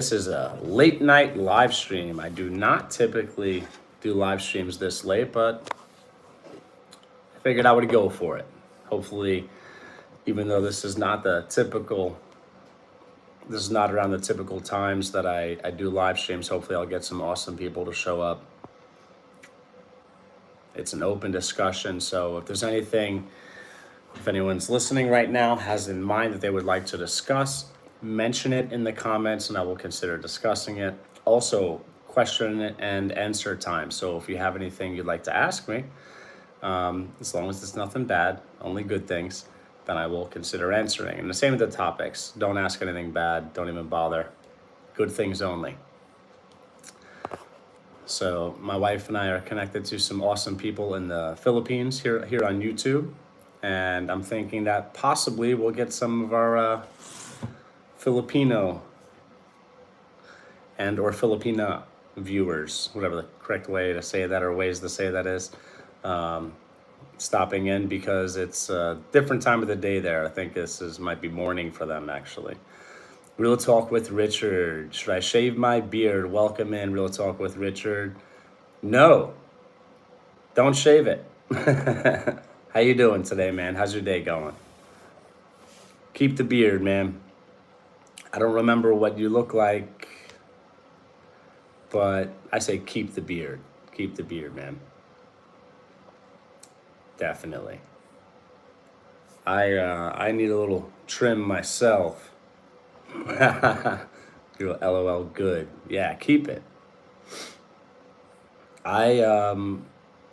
This is a late night live stream. I do not typically do live streams this late, but I figured I would go for it. Hopefully, even though this is not around the typical times that I do live streams, hopefully I'll get some awesome people to show up. It's an open discussion, so if anyone's listening right now has in mind that they would like to discuss, mention it in the comments and I will consider discussing it. Also, question and answer time. So if you have anything you'd like to ask me, as long as it's nothing bad, only good things, then I will consider answering. And the same with the topics. Don't ask anything bad. Don't even bother. Good things only. So my wife and I are connected to some awesome people in the Philippines here on YouTube. And I'm thinking that possibly we'll get some of our Filipino and or Filipina viewers, whatever the correct way to say that or ways to say that is, stopping in because it's a different time of the day there. I think might be morning for them actually. Real Talk with Richard. Should I shave my beard? Welcome in, Real Talk with Richard. No, don't shave it. How you doing today, man? How's your day going? Keep the beard, man. I don't remember what you look like, but I say keep the beard. Keep the beard, man. Definitely. I need a little trim myself. You're LOL good. Yeah, keep it. I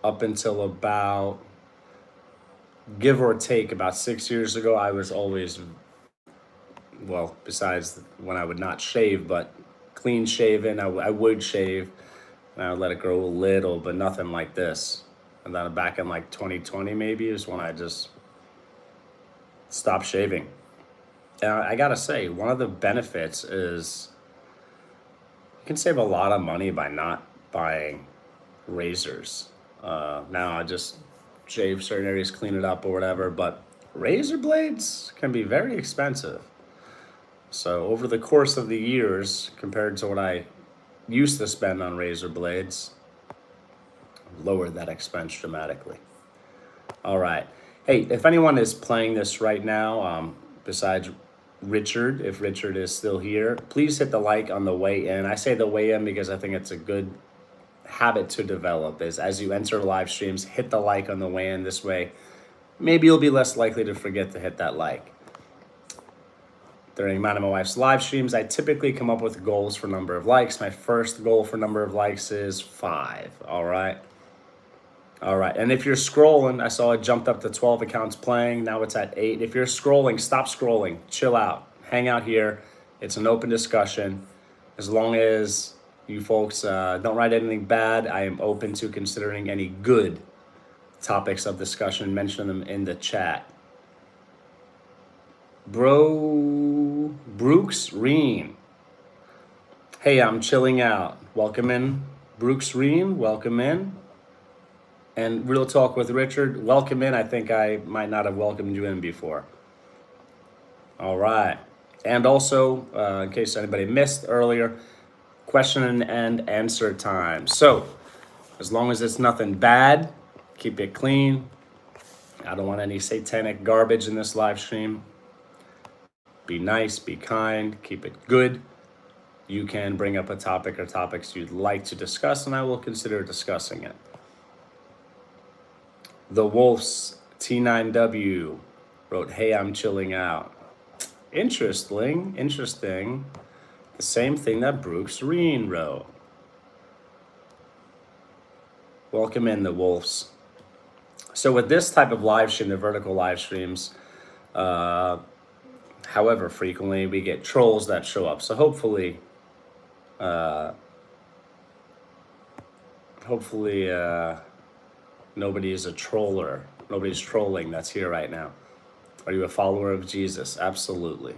up until about give or take about 6 years ago, I was always, well, besides when I would not shave, but clean shaven. I would shave and I would let it grow a little, but nothing like this. And then back in like 2020 maybe is when I just stopped shaving. And I gotta say, one of the benefits is you can save a lot of money by not buying razors. Now I just shave certain areas, clean it up or whatever, but razor blades can be very expensive. So over the course of the years, compared to what I used to spend on razor blades, lowered that expense dramatically. All right. Hey, if anyone is playing this right now, besides Richard, if Richard is still here, please hit the like on the way in. I say the way in because I think it's a good habit to develop is as you enter live streams, hit the like on the way in. This way, maybe you'll be less likely to forget to hit that like. During mine and my wife's live streams, I typically come up with goals for number of likes. My first goal for number of likes is 5. All right. And if you're scrolling, I saw it jumped up to 12 accounts playing. Now it's at 8. If you're scrolling, stop scrolling. Chill out. Hang out here. It's an open discussion. As long as you folks don't write anything bad, I am open to considering any good topics of discussion. Mention them in the chat. Brooks Reen. Hey, I'm chilling out. Welcome in, Brooks Reen. Welcome in. And Real Talk with Richard. Welcome in. I think I might not have welcomed you in before. All right. And also, in case anybody missed earlier, question and answer time. So, as long as it's nothing bad, keep it clean. I don't want any satanic garbage in this live stream. Be nice, be kind, keep it good. You can bring up a topic or topics you'd like to discuss, and I will consider discussing it. The Wolves T9W wrote, hey, I'm chilling out. Interesting. The same thing that Brooks Reen wrote. Welcome in, the Wolves. So with this type of live stream, the vertical live streams, however frequently we get trolls that show up. So hopefully nobody is a troller. Nobody's trolling that's here right now. Are you a follower of Jesus? Absolutely.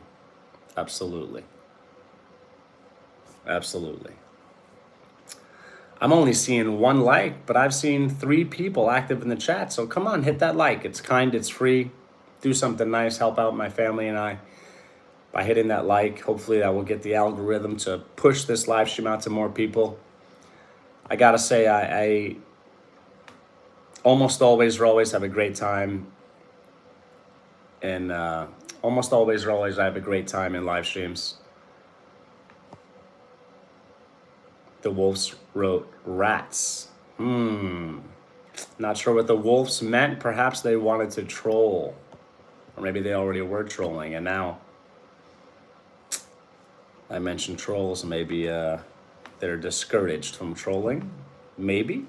I'm only seeing 1 like, but I've seen 3 people active in the chat. So come on, hit that like. It's kind, it's free. Do something nice, help out my family and I. by hitting that like. Hopefully that will get the algorithm to push this live stream out to more people. I gotta say, I almost always or always have a great time, and almost always or always I have a great time in live streams. The Wolves wrote rats. Not sure what the Wolves meant. Perhaps they wanted to troll, or maybe they already were trolling, and now I mentioned trolls. Maybe they're discouraged from trolling. Maybe.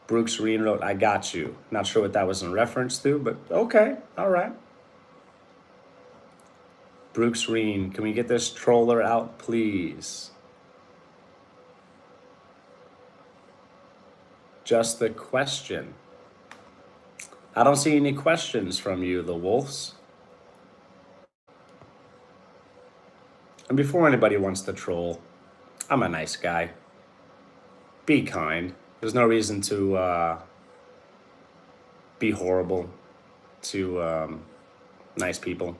Brooks Reen wrote, I got you. Not sure what that was in reference to, but okay, all right. Brooks Reen, can we get this troller out, please? Just a question. I don't see any questions from you, the Wolves. And before anybody wants to troll, I'm a nice guy. Be kind. There's no reason to be horrible to nice people.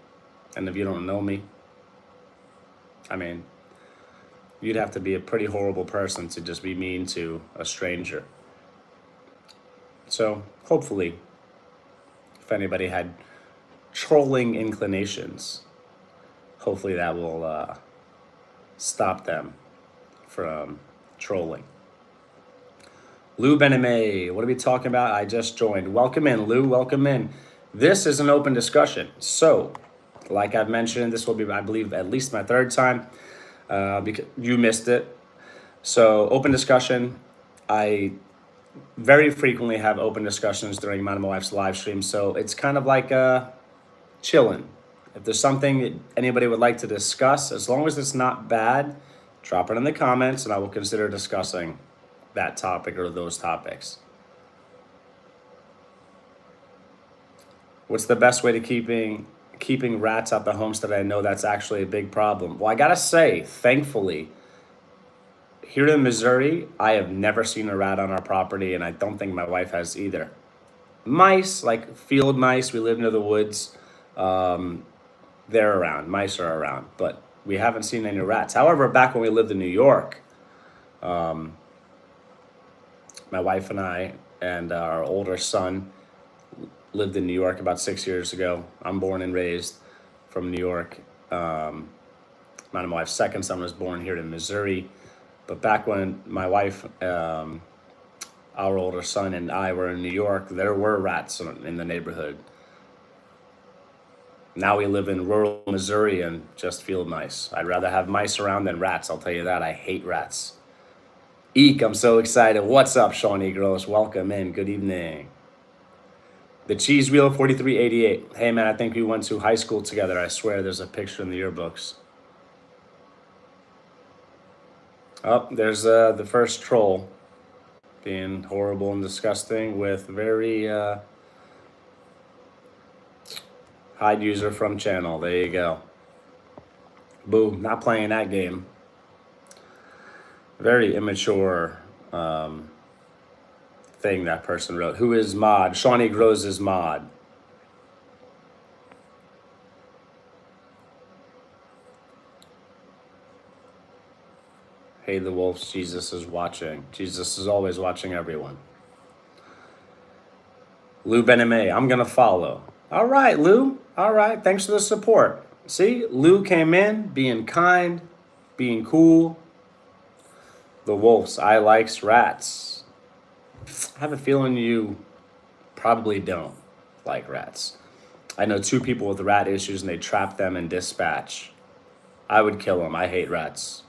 And if you don't know me, I mean, you'd have to be a pretty horrible person to just be mean to a stranger. So hopefully, if anybody had trolling inclinations, hopefully that will stop them from trolling. Lou Bename, what are we talking about? I just joined. Welcome in, Lou. Welcome in. This is an open discussion. So, like I've mentioned, this will be, I believe, at least my third time because you missed it. So, open discussion. I very frequently have open discussions during mine and my wife's live stream. So, it's kind of like chilling. If there's something that anybody would like to discuss, as long as it's not bad, drop it in the comments and I will consider discussing that topic or those topics. What's the best way to keeping rats out the homestead? I know that's actually a big problem. Well, I gotta say, thankfully, here in Missouri, I have never seen a rat on our property, and I don't think my wife has either. Mice, like field mice, we live near the woods. They're around. Mice are around, but we haven't seen any rats. However, back when we lived in New York, my wife and I and our older son lived in New York about 6 years ago. I'm born and raised from New York. My wife's second son was born here in Missouri. But back when my wife, our older son, and I were in New York, there were rats in the neighborhood. Now we live in rural Missouri and just field mice. I'd rather have mice around than rats, I'll tell you that. I hate rats. Eek, I'm so excited. What's up, Shawnee Gross? Welcome in. Good evening. The Cheese Wheel 4388. Hey, man, I think we went to high school together. I swear there's a picture in the yearbooks. Oh, there's the first troll being horrible and disgusting with very hide user from channel. There you go. Boo, not playing that game. Very immature thing that person wrote. Who is mod? Shawnee Grows is mod. Hey, the Wolves, Jesus is watching. Jesus is always watching everyone. Lou Bename, I'm going to follow. All right, Lou. All right, thanks for the support. See, Lou came in being kind, being cool. The Wolves, I likes rats. I have a feeling you probably don't like rats. I know 2 people with rat issues and they trap them in dispatch. I would kill them. I hate rats.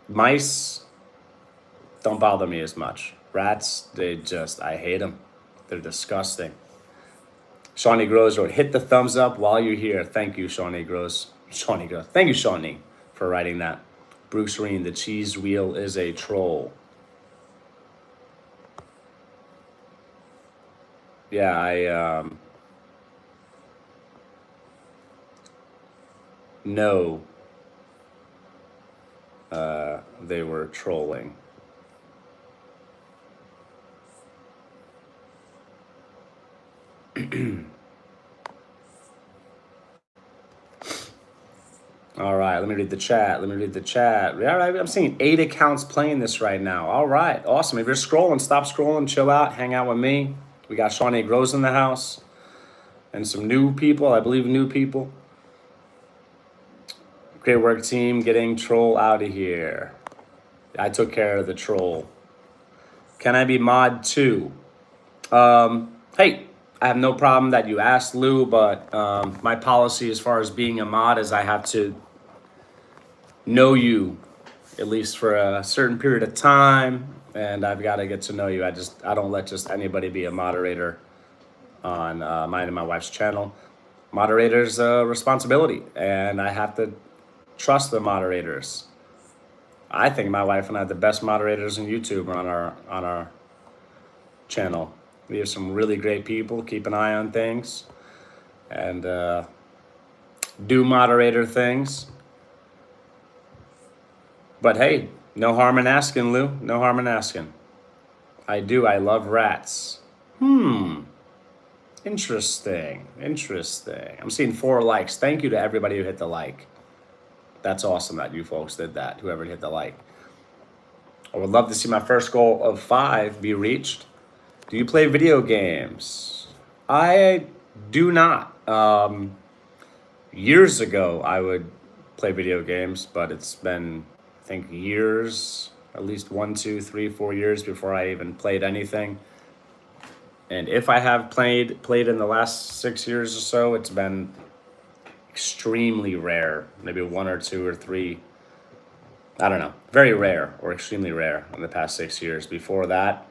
Mice don't bother me as much. Rats, I hate them. They're disgusting. Shawnee Grows wrote, hit the thumbs up while you're here. Thank you, Shawnee Grows. Shawnee Grows. Thank you, Shawnee, for writing that. Bruce Reen, the cheese wheel is a troll. Yeah, I know they were trolling. Let me read the chat. Let me read the chat. All right, I'm seeing 8 accounts playing this right now. All right, awesome. If you're scrolling, stop scrolling, chill out, hang out with me. We got Shawnee Grows in the house and some new people. I believe new people. Great work, team. Getting troll out of here. I took care of the troll. Can I be mod 2? Hey, I have no problem that you asked, Lou, but my policy as far as being a mod is I have to know you at least for a certain period of time, and I've got to get to know you. I don't let just anybody be a moderator on mine and my wife's channel. Moderator's a responsibility, and I have to trust the moderators. I think my wife and I are the best moderators on YouTube on our channel. We have some really great people. Keep an eye on things and do moderator things. But hey, no harm in asking, Lou. No harm in asking. I do. I love rats. Interesting. Interesting. I'm seeing 4 likes. Thank you to everybody who hit the like. That's awesome that you folks did that, whoever hit the like. I would love to see my first goal of 5 be reached. Do you play video games? I do not. Years ago, I would play video games, but it's been, I think, years, at least 1, 2, 3, 4 years before I even played anything. And if I have played in the last 6 years or so, it's been extremely rare, maybe 1 or 2 or 3. I don't know, very rare or extremely rare in the past 6 years. Before that,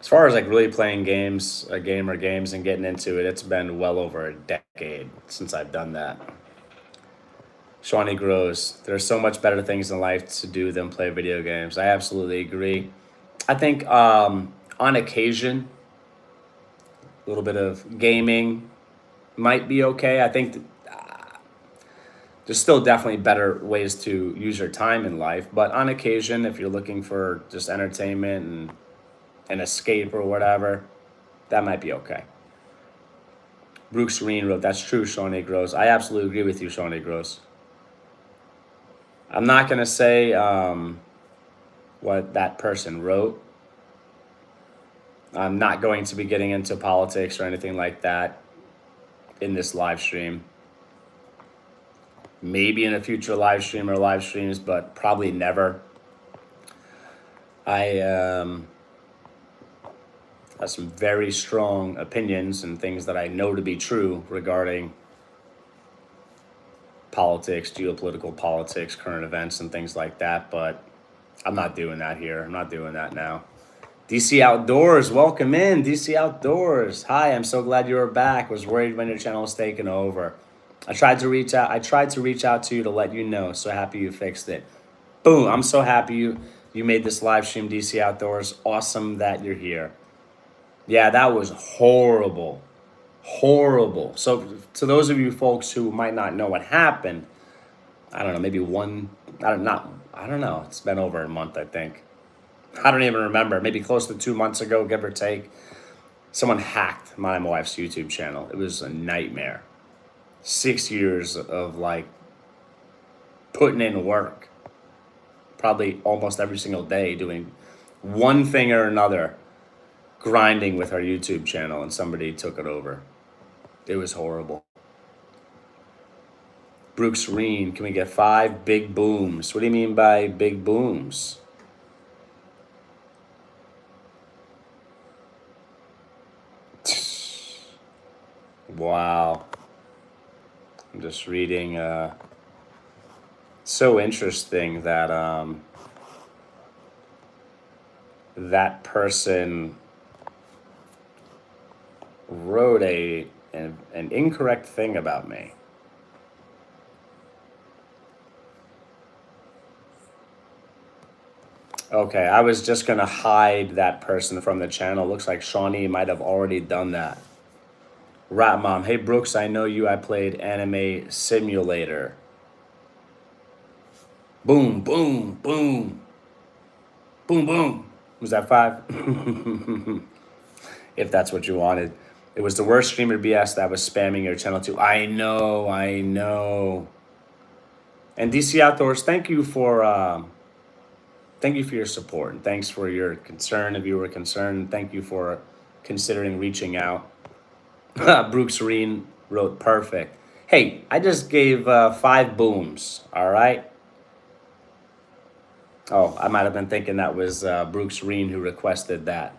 as far as like really playing games, games and getting into it, it's been well over a decade since I've done that. Shawnee Grows, there's so much better things in life to do than play video games. I absolutely agree. I think on occasion, a little bit of gaming might be okay. I think there's still definitely better ways to use your time in life. But on occasion, if you're looking for just entertainment and an escape or whatever, that might be okay. Brooks Serene wrote, that's true, Shawnee Grows. I absolutely agree with you, Shawnee Grows. I'm not going to say what that person wrote. I'm not going to be getting into politics or anything like that in this live stream. Maybe in a future live stream or live streams, but probably never. I have some very strong opinions and things that I know to be true regarding politics, geopolitical politics, current events, and things like that, but I'm not doing that here. I'm not doing that now. DC Outdoors, welcome in, DC Outdoors. Hi, I'm so glad you are back. Was worried when your channel was taken over. I tried to reach out to you to let you know. So happy you fixed it. Boom, I'm so happy you made this live stream, DC Outdoors. Awesome that you're here. Yeah, that was horrible. Horrible. So to those of you folks who might not know what happened, I don't know, maybe I don't know. It's been over a month, I think. I don't even remember. Maybe close to 2 months ago, give or take. Someone hacked my wife's YouTube channel. It was a nightmare. 6 years of like putting in work. Probably almost every single day doing one thing or another, grinding with our YouTube channel, and somebody took it over. It was horrible. Brooks Serene, can we get 5 big booms? What do you mean by big booms? Wow. I'm just reading. So interesting that that person wrote an incorrect thing about me. Okay, I was just gonna hide that person from the channel. Looks like Shawnee might have already done that. Rat Mom, hey Brooks, I know you. I played Anime Simulator. Boom, boom, boom. Boom, boom. Was that 5? If that's what you wanted. It was the worst streamer BS that was spamming your channel too. I know. And DC Outdoors, thank you for your support, and thanks for your concern. If you were concerned, thank you for considering reaching out. Brooks Reen wrote perfect. Hey, I just gave 5 booms. All right. Oh, I might have been thinking that was Brooks Reen who requested that.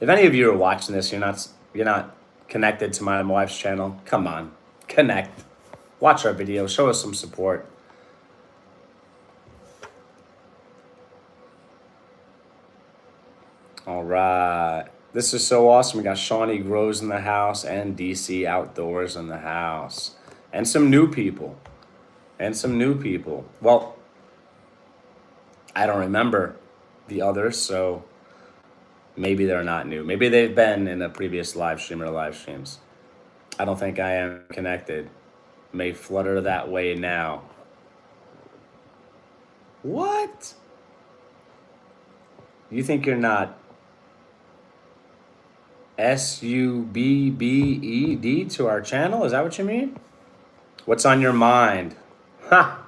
If any of you are watching this, you're not connected to my wife's channel. Come on, connect. Watch our video. Show us some support. All right. This is so awesome. We got Shawnee Grows in the house and DC Outdoors in the house. And some new people. Well, I don't remember the others, so maybe they're not new. Maybe they've been in a previous live stream or live streams. I don't think I am connected. May flutter that way now. What? You think you're not SUBBED to our channel? Is that what you mean? What's on your mind? Ha!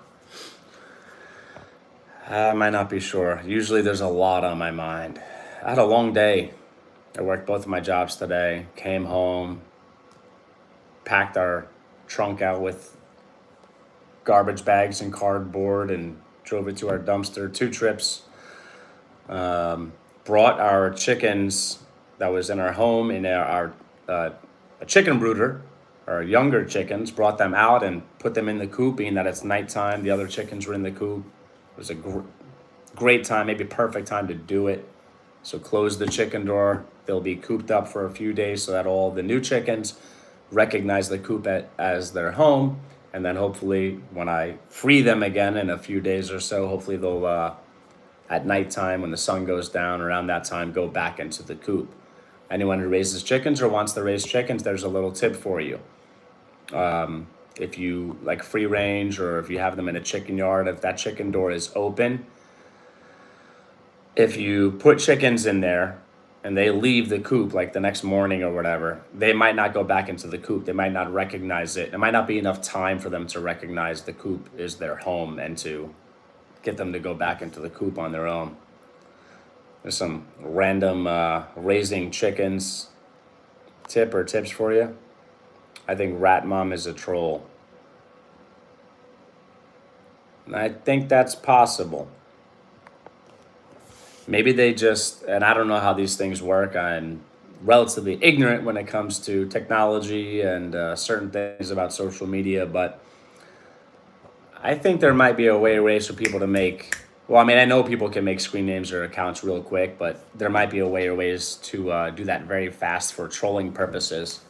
I might not be sure. Usually there's a lot on my mind. I had a long day. I worked both of my jobs today, came home, packed our trunk out with garbage bags and cardboard, and drove it to our dumpster. 2 trips. Brought our chickens that was in our home in our a chicken brooder, our younger chickens, brought them out and put them in the coop, being that it's nighttime. The other chickens were in the coop. It was a great time, maybe perfect time to do it. So close the chicken door. They'll be cooped up for a few days so that all the new chickens recognize the coop as their home. And then hopefully when I free them again in a few days or so, hopefully they'll, at nighttime when the sun goes down, around that time, go back into the coop. Anyone who raises chickens or wants to raise chickens, there's a little tip for you. If you like free range, or if you have them in a chicken yard, if that chicken door is open, if you put chickens in there and they leave the coop like the next morning or whatever, they might not go back into the coop. They might not recognize it. It might not be enough time for them to recognize the coop is their home and to get them to go back into the coop on their own. There's some random raising chickens tips for you. I think Rat Mom is a troll. And I think that's possible. Maybe they just, and I don't know how these things work. I'm relatively ignorant when it comes to technology and certain things about social media, but I think there might be a ways for people to make, well, I mean, I know people can make screen names or accounts real quick, but there might be a ways to do that very fast for trolling purposes.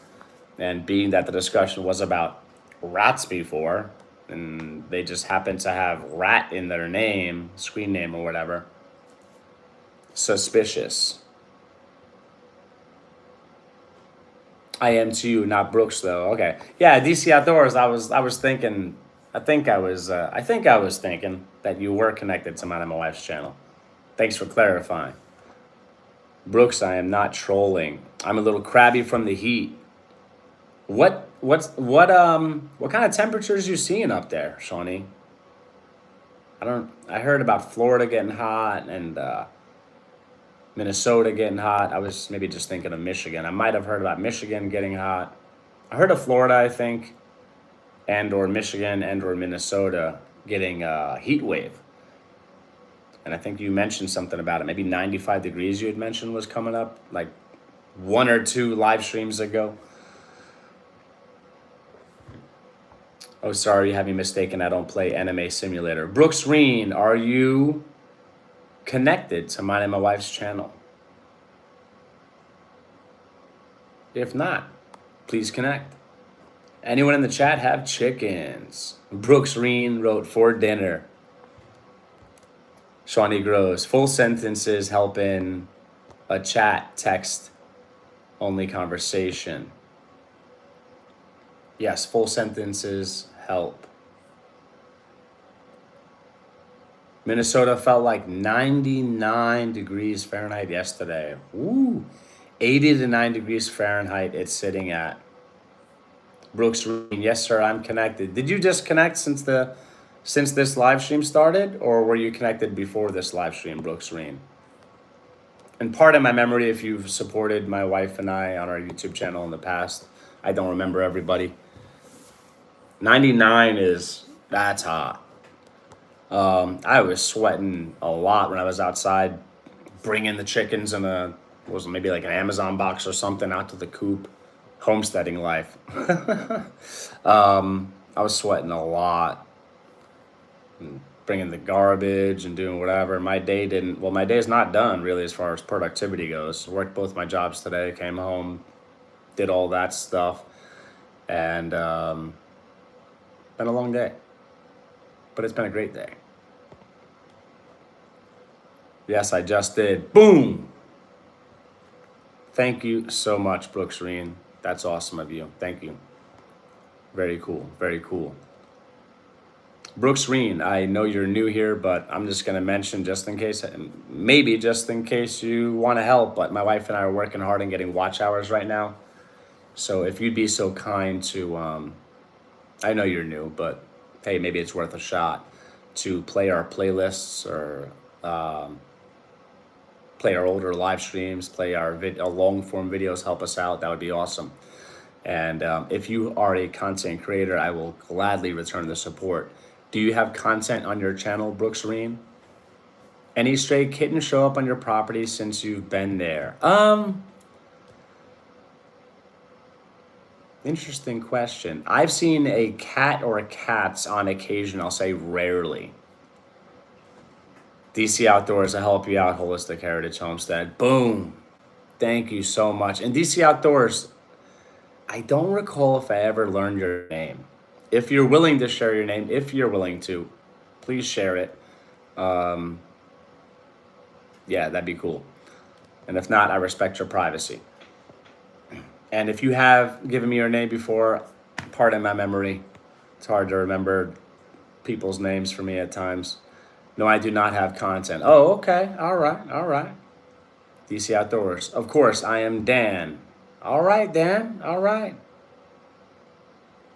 And being that the discussion was about rats before, and they just happen to have rat in their name, screen name or whatever, suspicious. I am to you, not Brooks though. Okay, yeah, DC Outdoors. I was thinking. I think I was thinking that you were connected to my wife's channel. Thanks for clarifying. Brooks, I am not trolling. I'm a little crabby from the heat. What kind of temperatures you seeing up there, Shawnee? I heard about Florida getting hot and Minnesota getting hot. I was maybe just thinking of Michigan. I might have heard about Michigan getting hot. I heard of Florida, I think, and or Michigan and or Minnesota getting a heat wave. And I think you mentioned something about it. Maybe 95 degrees you had mentioned was coming up like 1 or 2 live streams ago. Oh, sorry, you have me mistaken. I don't play Anime Simulator. Brooks Reen, are you connected to mine and my wife's channel? If not, please connect. Anyone in the chat have chickens? Brooks Reen wrote for dinner. Shawnee Grows, full sentences help in a chat text only conversation. Yes, full sentences help. Minnesota felt like 99 degrees Fahrenheit yesterday. Ooh, 80 to 9 degrees Fahrenheit it's sitting at. Brooks Reen, yes sir, I'm connected. Did you disconnect since the since this live stream started, or were you connected before this live stream, Brooks Reen? And pardon my memory if you've supported my wife and I on our YouTube channel in the past. I don't remember everybody. 99 that's hot. I was sweating a lot when I was outside bringing the chickens in maybe like an Amazon box or something out to the coop. Homesteading life. I was sweating a lot, bringing the garbage and doing whatever. My day's not done really as far as productivity goes. Worked both my jobs today, came home, did all that stuff, and been a long day. But it's been a great day. Yes, I just did. Boom! Thank you so much, Brooks Reen. That's awesome of you. Thank you. Very cool. Very cool. Brooks Reen, I know you're new here, but I'm just going to mention just in case you want to help, but my wife and I are working hard and getting watch hours right now. So if you'd be so kind to, I know you're new, but hey, maybe it's worth a shot to play our playlists or play our older live streams, play our long form videos, help us out. That would be awesome. And if you are a content creator, I will gladly return the support. Do you have content on your channel, Brooks Reen? Any stray kittens show up on your property since you've been there? Interesting question. I've seen a cat or a cats on occasion. I'll say rarely. DC Outdoors will help you out, Holistic Heritage Homestead. Boom. Thank you so much. And DC Outdoors, I don't recall if I ever learned your name. If you're willing to share your name, if you're willing to, please share it. Yeah, that'd be cool. And if not, I respect your privacy. And if you have given me your name before, pardon my memory. It's hard to remember people's names for me at times. No, I do not have content. Oh, okay. All right. DC Outdoors. Of course, I am Dan. All right, Dan. All right.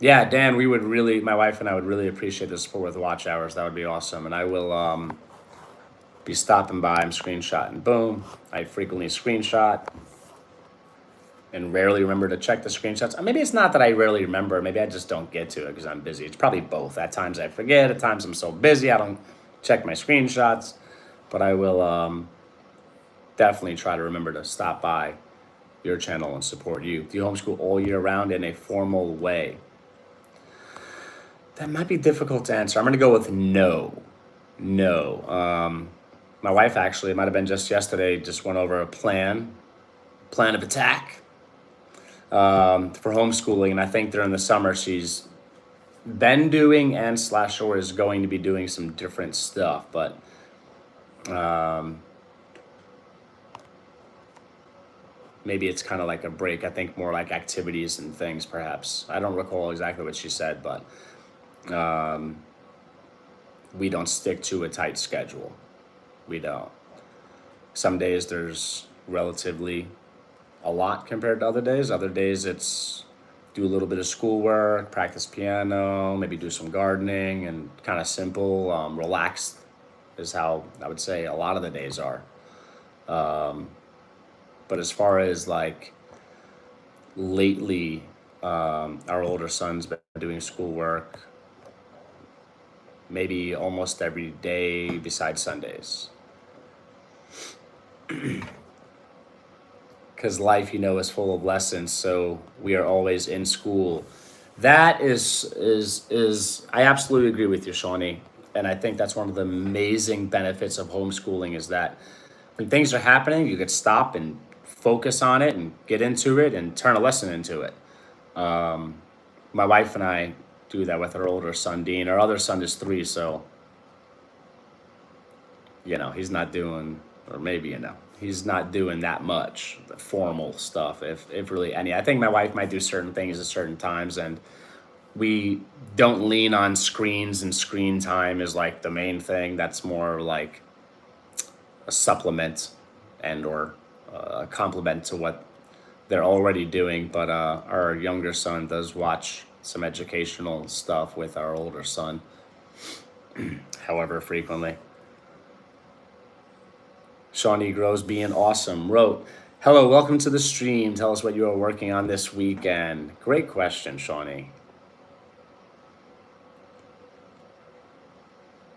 Yeah, Dan, my wife and I would really appreciate the support with watch hours. That would be awesome. And I will be stopping by. I'm screenshotting. Boom. I frequently screenshot and rarely remember to check the screenshots. Maybe it's not that I rarely remember. Maybe I just don't get to it because I'm busy. It's probably both. At times I forget. At times I'm so busy I don't check my screenshots. But I will definitely try to remember to stop by your channel and support you. Do you homeschool all year round in a formal way? That might be difficult to answer. I'm going to go with no. No. My wife actually, it might have been just yesterday, just went over a plan of attack for homeschooling. And I think during the summer, she's been doing and / or is going to be doing some different stuff. But maybe it's kind of like a break. I think more like activities and things, perhaps. I don't recall exactly what she said, but we don't stick to a tight schedule. We don't. Some days there's relatively a lot compared to other days. Other days it's do a little bit of schoolwork, practice piano, maybe do some gardening, and kind of simple, relaxed is how I would say a lot of the days are. But as far as like lately, our older son's been doing schoolwork maybe almost every day besides Sundays. Because life, is full of lessons, so we are always in school. That is I absolutely agree with you, Shawnee. And I think that's one of the amazing benefits of homeschooling is that when things are happening, you could stop and focus on it and get into it and turn a lesson into it. My wife and I do that with our older son, Dean. Our other son is 3, so, he's not doing, or maybe, he's not doing that much formal stuff, if really any. I think my wife might do certain things at certain times, and we don't lean on screens, and screen time is like the main thing. That's more like a supplement and or a complement to what they're already doing. But our younger son does watch some educational stuff with our older son. however frequently. Shawnee Groves being awesome wrote, "Hello, welcome to the stream. Tell us what you are working on this weekend." Great question, Shawnee.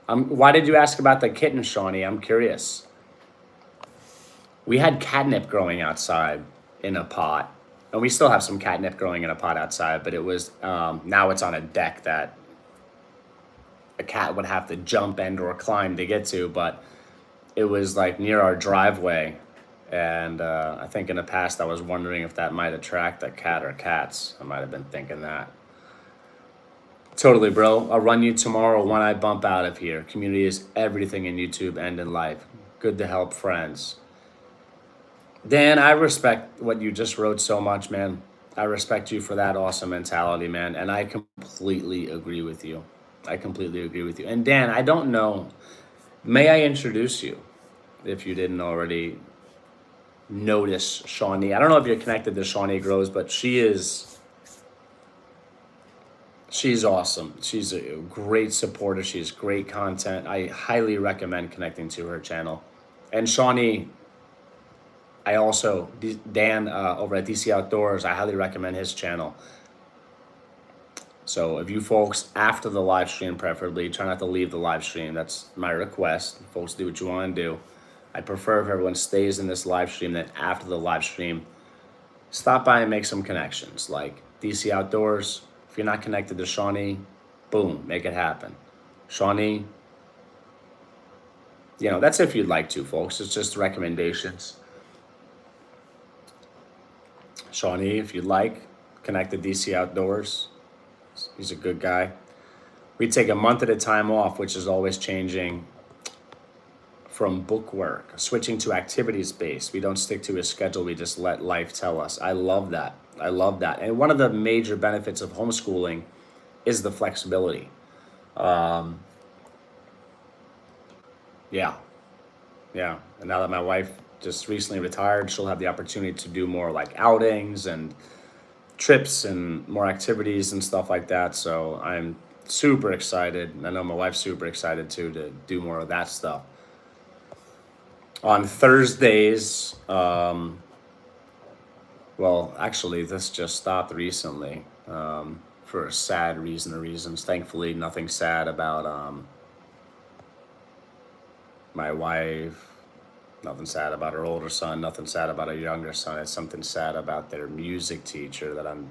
Why did you ask about the kitten, Shawnee? I'm curious. We had catnip growing outside in a pot, and we still have some catnip growing in a pot outside. But it was now it's on a deck that a cat would have to jump and or climb to get to. But it was like near our driveway, and I think in the past I was wondering if that might attract a cat or cats. I might have been thinking that. Totally, bro. I'll run you tomorrow when I bump out of here. Community is everything in YouTube and in life. Good to help friends. Dan, I respect what you just wrote so much, man. I respect you for that awesome mentality, man. And I completely agree with you. I completely agree with you. And Dan, I don't know. May I introduce you if you didn't already notice Shawnee? I don't know if you're connected to Shawnee Groves, but she's awesome. She's a great supporter. She has great content. I highly recommend connecting to her channel. And Shawnee, I also, Dan over at DC Outdoors, I highly recommend his channel. So if you folks, after the live stream preferably, try not to leave the live stream. That's my request. Folks, do what you want to do. I prefer if everyone stays in this live stream, that after the live stream, stop by and make some connections. Like DC Outdoors, if you're not connected to Shawnee, boom, make it happen. Shawnee, that's if you'd like to, folks. It's just recommendations. Shawnee, if you'd like, connect to DC Outdoors. He's a good guy. We take a month at a time off, which is always changing from book work, switching to activities based. We don't stick to a schedule. We just let life tell us. I love that. I love that. And one of the major benefits of homeschooling is the flexibility. Yeah. Yeah. And now that my wife just recently retired, she'll have the opportunity to do more like outings and trips and more activities and stuff like that. So I'm super excited. I know my wife's super excited too to do more of that stuff. On Thursdays, well, actually, this just stopped recently for a sad reason or reasons. Thankfully, nothing sad about my wife, nothing sad about her older son, nothing sad about her younger son. It's something sad about their music teacher that I'm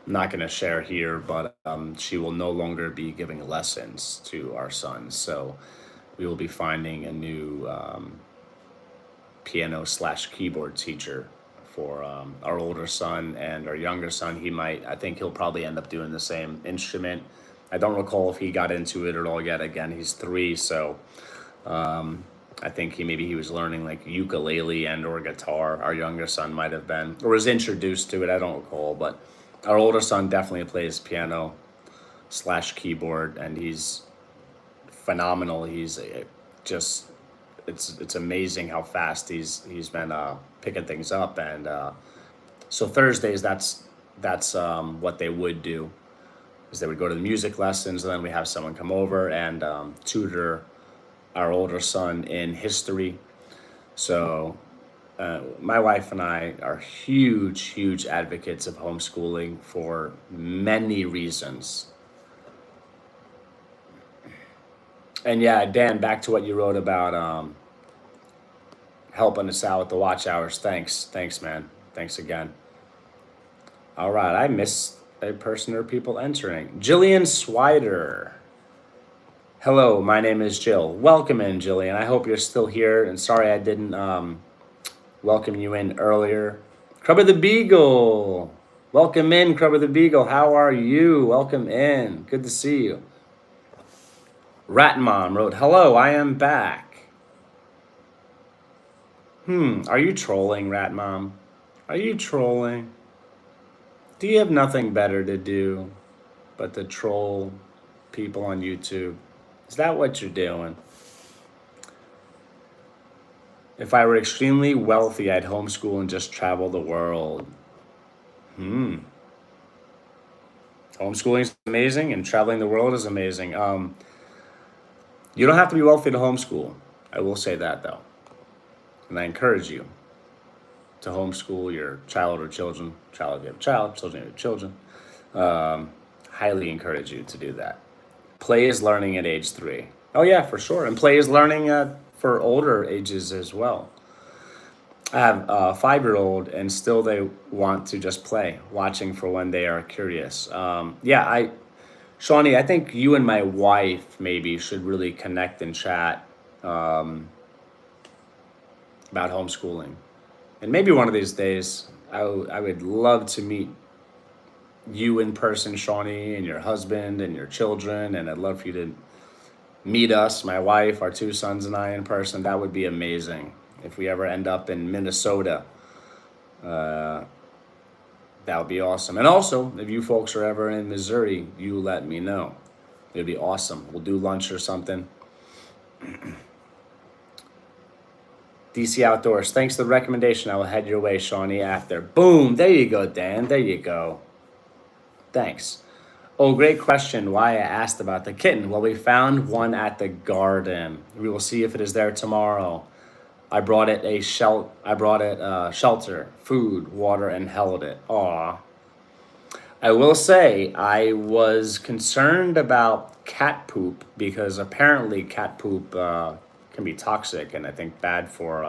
not going to share here, but she will no longer be giving lessons to our son. So we will be finding a new piano/keyboard teacher for our older son, and our younger son, I think he'll probably end up doing the same instrument. I don't recall if he got into it at all yet. Again, he's 3, so I think maybe he was learning like ukulele and or guitar. Our younger son might have been, or was introduced to it. I don't recall, but our older son definitely plays piano/keyboard, and he's phenomenal. He's just it's amazing how fast he's been picking things up. And so Thursdays, that's what they would do, is they would go to the music lessons, and then we have someone come over and tutor our older son in history. So my wife and I are huge advocates of homeschooling for many reasons. And yeah, Dan, back to what you wrote about helping us out with the watch hours. Thanks, man. Thanks again. All right, I missed a person or people entering. Jillian Swider. Hello, my name is Jill. Welcome in, Jillian. I hope you're still here. And sorry I didn't welcome you in earlier. Crubber the Beagle. Welcome in, Crubber the Beagle. How are you? Welcome in. Good to see you. Rat Mom wrote, "Hello, I am back." Are you trolling, Rat Mom? Are you trolling? Do you have nothing better to do but to troll people on YouTube? Is that what you're doing? If I were extremely wealthy, I'd homeschool and just travel the world. Homeschooling is amazing and traveling the world is amazing. You don't have to be wealthy to homeschool. I will say that though. And I encourage you to homeschool your child or children. Child if you have a child, children if you have children. Highly encourage you to do that. Play is learning at age 3. Oh yeah, for sure. And play is learning for older ages as well. I have a 5-year-old, and still they want to just play, watching for when they are curious. Shawnee, I think you and my wife maybe should really connect and chat about homeschooling. And maybe one of these days, I would love to meet you in person, Shawnee, and your husband and your children. And I'd love for you to meet us, my wife, our 2 sons, and I in person. That would be amazing. If we ever end up in Minnesota, that would be awesome. And also, if you folks are ever in Missouri, you let me know. It'd be awesome. We'll do lunch or something. DC Outdoors, thanks for the recommendation. I will head your way, Shawnee, after. Boom! There you go, Dan. There you go. Thanks. Oh, great question. Why I asked about the kitten. Well, we found one at the garden. We will see if it is there tomorrow. I brought it shelter, food, water, and held it. Aw. I will say I was concerned about cat poop because apparently cat poop can be toxic and I think bad for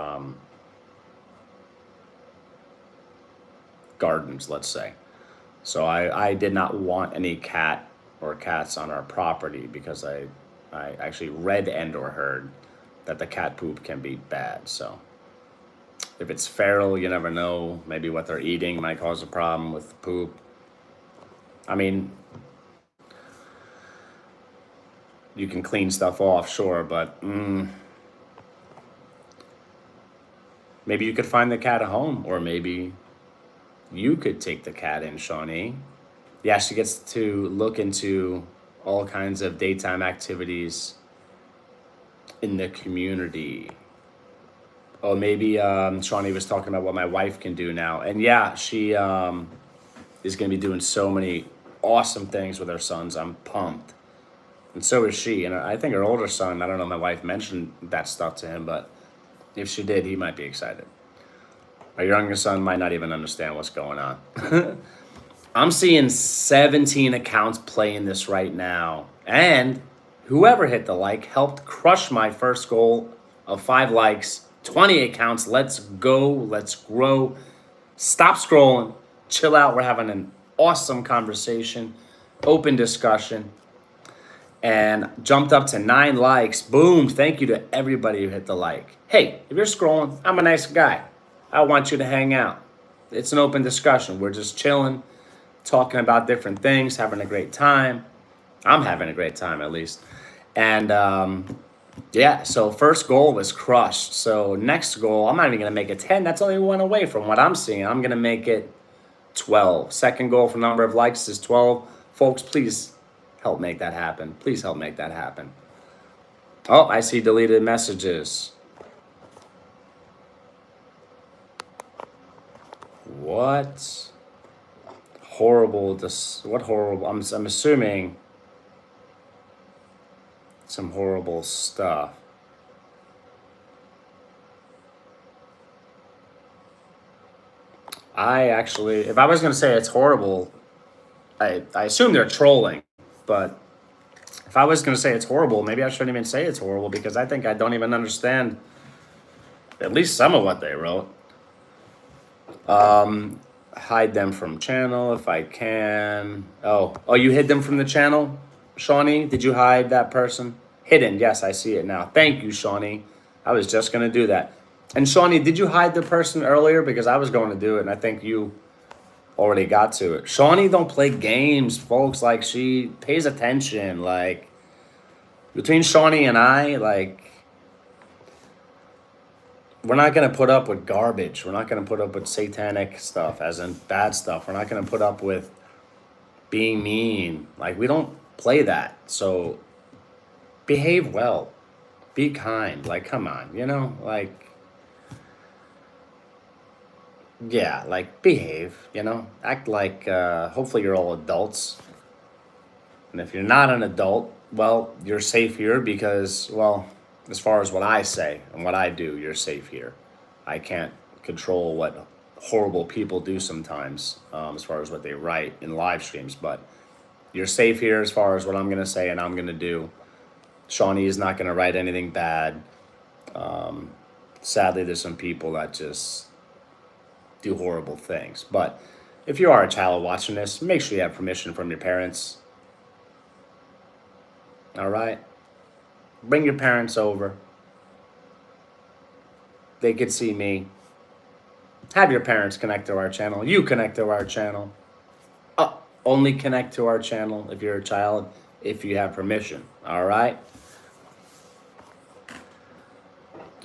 gardens, let's say. So I did not want any cat or cats on our property because I actually read and or heard that the cat poop can be bad. So if it's feral, you never know. Maybe what they're eating might cause a problem with the poop. I mean, you can clean stuff off, sure, but maybe you could find the cat a home, or maybe you could take the cat in, Shawnee. Yeah, she gets to look into all kinds of daytime activities in the community. Oh, maybe Shawnee was talking about what my wife can do now. And yeah, she is going to be doing so many awesome things with her sons. I'm pumped. And so is she. And I think her older son, I don't know if my wife mentioned that stuff to him, but if she did, he might be excited. Our younger son might not even understand what's going on. I'm seeing 17 accounts playing this right now. And whoever hit the like helped crush my first goal of 5 likes, 20 accounts. Let's go. Let's grow. Stop scrolling. Chill out. We're having an awesome conversation, open discussion, and jumped up to 9 likes. Boom. Thank you to everybody who hit the like. Hey, if you're scrolling, I'm a nice guy. I want you to hang out. It's an open discussion. We're just chilling, talking about different things, having a great time. I'm having a great time, at least. And yeah, so first goal was crushed. So next goal, I'm not even going to make it 10. That's only one away from what I'm seeing. I'm going to make it 12. Second goal for number of likes is 12. Folks, please help make that happen. Please help make that happen. Oh, I see deleted messages. What horrible, what horrible, I'm assuming some horrible stuff. I actually, if I was going to say it's horrible, I assume they're trolling, but if I was going to say it's horrible, maybe I shouldn't even say it's horrible because I think I don't even understand at least some of what they wrote. Hide them from channel if I can. Oh, you hid them from the channel, Shawnee? Did you hide that person? Hidden, yes, I see it now. Thank you, Shawnee. I was just going to do that. And Shawnee, did you hide the person earlier? Because I was going to do it, and I think you already got to it. Shawnee don't play games, folks. Like, she pays attention. Like, between Shawnee and I, like, we're not going to put up with garbage. We're not going to put up with satanic stuff, as in bad stuff. We're not going to put up with being mean. Like, we don't play that. So, behave well. Be kind. Like, come on, you know? Like, yeah, like, behave, you know? Act like, hopefully you're all adults. And if you're not an adult, Well, you're safe here because, well, as far as what I say and what I do, you're safe here. I can't control what horrible people do sometimes, as far as what they write in live streams, but you're safe here as far as what I'm going to say and I'm going to do. Shawnee is not going to write anything bad. Sadly, there's some people that just do horrible things. But if you are a child watching this, make sure you have permission from your parents. All right? Bring your parents over. They could see me. Have your parents connect to our channel. You connect to our channel. Only connect to our channel if you're a child, if you have permission. All right?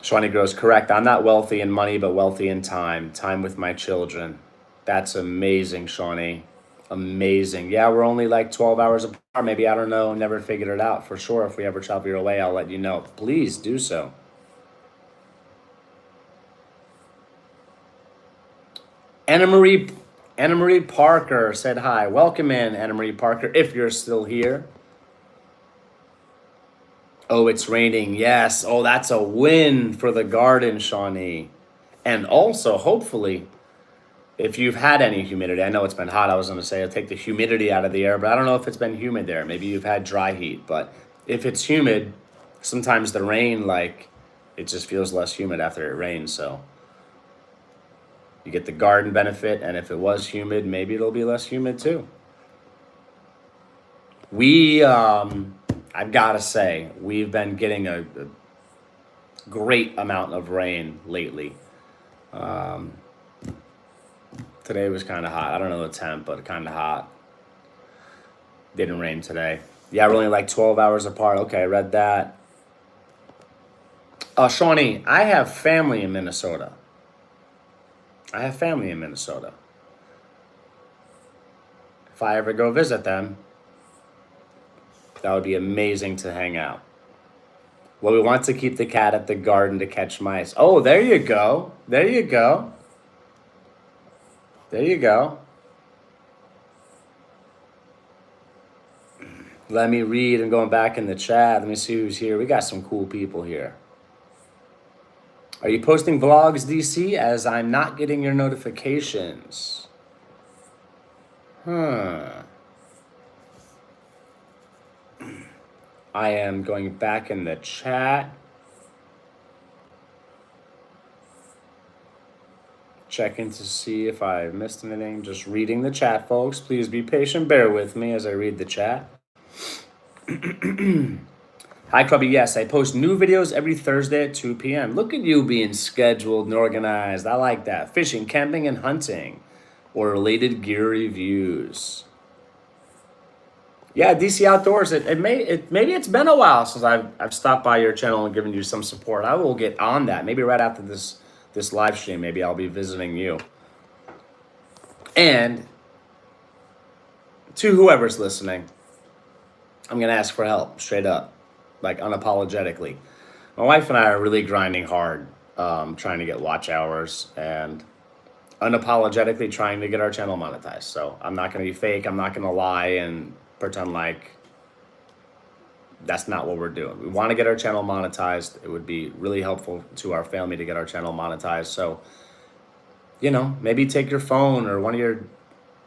Shawnee Grows, correct. I'm not wealthy in money, but wealthy in time. Time with my children. That's amazing, Shawnee. Amazing. Yeah, we're only like 12 hours apart. Maybe, I don't know. Never figured it out for sure. If we ever travel your way, I'll let you know. Please do so. Anna Marie Parker said hi. Welcome in, Anna Marie Parker, if you're still here. Oh, it's raining. Yes. Oh, that's a win for the garden, Shawnee. And also, hopefully, if you've had any humidity, I know it's been hot. I was going to say, I'll take the humidity out of the air, but I don't know if it's been humid there. Maybe you've had dry heat. But if it's humid, sometimes the rain, like, it just feels less humid after it rains. So you get the garden benefit. And if it was humid, maybe it'll be less humid too. I've got to say, we've been getting a great amount of rain lately. Today was kind of hot. I don't know the temp, but kind of hot. Didn't rain today. Yeah, we're only like 12 hours apart. Okay, I read that. Shawnee, I have family in Minnesota. If I ever go visit them, that would be amazing to hang out. Well, we want to keep the cat at the garden to catch mice. Oh, there you go. Let me read. I'm going back in the chat. Let me see who's here. We got some cool people here. Are you posting vlogs, DC? As I'm not getting your notifications. I am going back in the chat. Checking to see if I missed anything. Just reading the chat, folks. Please be patient. Bear with me as I read the chat. Hi, Clubby. Yes, I post new videos every Thursday at 2 p.m. Look at you being scheduled and organized. I like that. Fishing, camping, and hunting, or related gear reviews. Yeah, DC Outdoors. Maybe it's been a while since I've stopped by your channel and given you some support. I will get on that. Maybe right after this live stream, maybe I'll be visiting you. And to whoever's listening, I'm gonna ask for help, straight up, like unapologetically. My wife and I are really grinding hard, trying to get watch hours and unapologetically trying to get our channel monetized. So I'm not gonna be fake. I'm not gonna lie and pretend like that's not what we're doing. We want to get our channel monetized. It would be really helpful to our family to get our channel monetized. So, maybe take your phone or one of your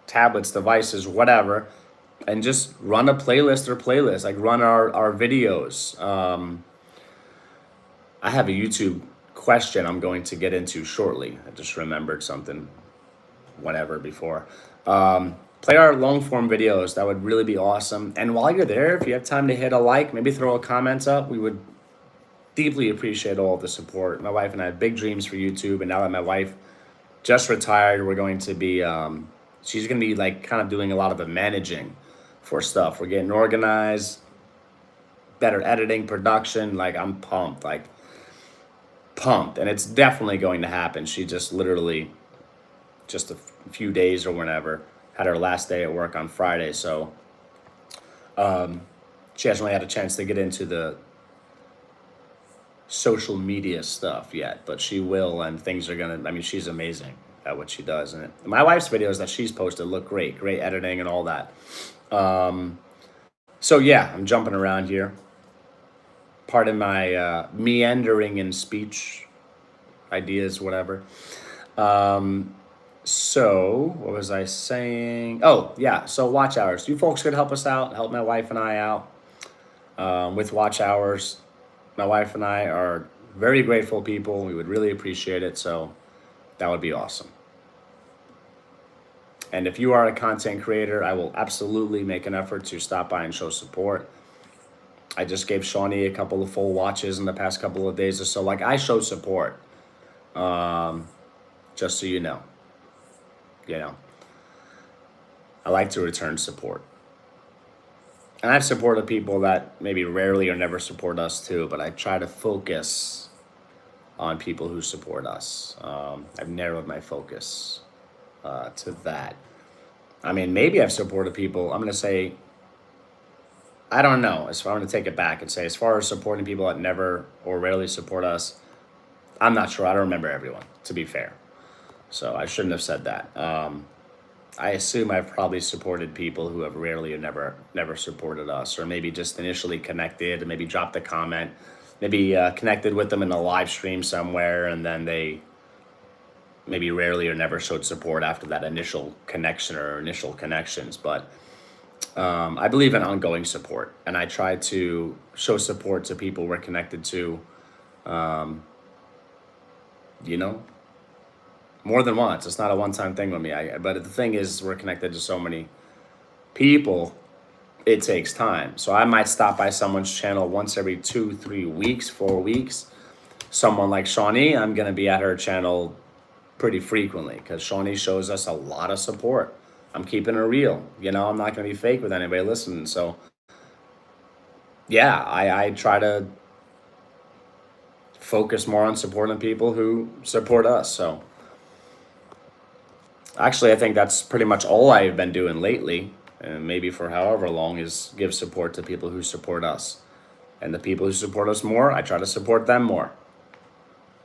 tablets, devices, whatever, and just run a playlist, like run our videos. I have a YouTube question I'm going to get into shortly. I just remembered something whenever before. Play our long form videos. That would really be awesome. And while you're there, if you have time to hit a like, maybe throw a comment up, we would deeply appreciate all the support. My wife and I have big dreams for YouTube. And now that my wife just retired, we're going to be, she's going to be like kind of doing a lot of the managing for stuff. We're getting organized, better editing, production. Like I'm pumped. And it's definitely going to happen. She just literally just a few days or whenever had her last day at work on Friday. So she hasn't really had a chance to get into the social media stuff yet, but she will, and things are gonna, she's amazing at what she does. And my wife's videos that she's posted look great editing and all that. So yeah, I'm jumping around here. Pardon my meandering in speech, ideas, whatever. Um, so what was I saying? Oh yeah, so watch hours. You folks could help us out, help my wife and I out with watch hours. My wife and I are very grateful people. We would really appreciate it. So that would be awesome. And if you are a content creator, I will absolutely make an effort to stop by and show support. I just gave Shawnee a couple of full watches in the past couple of days or so. Like, I show support, just so you know. You know, I like to return support. And I've supported people that maybe rarely or never support us too, but I try to focus on people who support us. I've narrowed my focus to that. I mean, maybe I've supported people. I'm going to say, I don't know. As far, I'm going to take it back and say, as far as supporting people that never or rarely support us, I'm not sure. I don't remember everyone, to be fair. So I shouldn't have said that. I assume I've probably supported people who have rarely or never supported us, or maybe just initially connected and maybe dropped a comment, maybe connected with them in a live stream somewhere, and then they maybe rarely or never showed support after that initial connection or initial connections. But I believe in ongoing support, and I try to show support to people we're connected to, you know, more than once. It's not a one-time thing with me. But the thing is, we're connected to so many people, it takes time. So I might stop by someone's channel once every 2, 3 weeks, 4 weeks. Someone like Shawnee, I'm going to be at her channel pretty frequently because Shawnee shows us a lot of support. I'm keeping it real. You know, I'm not going to be fake with anybody listening. So yeah, I try to focus more on supporting people who support us. So actually, I think that's pretty much all I've been doing lately, and maybe for however long, is give support to people who support us. And the people who support us more, I try to support them more.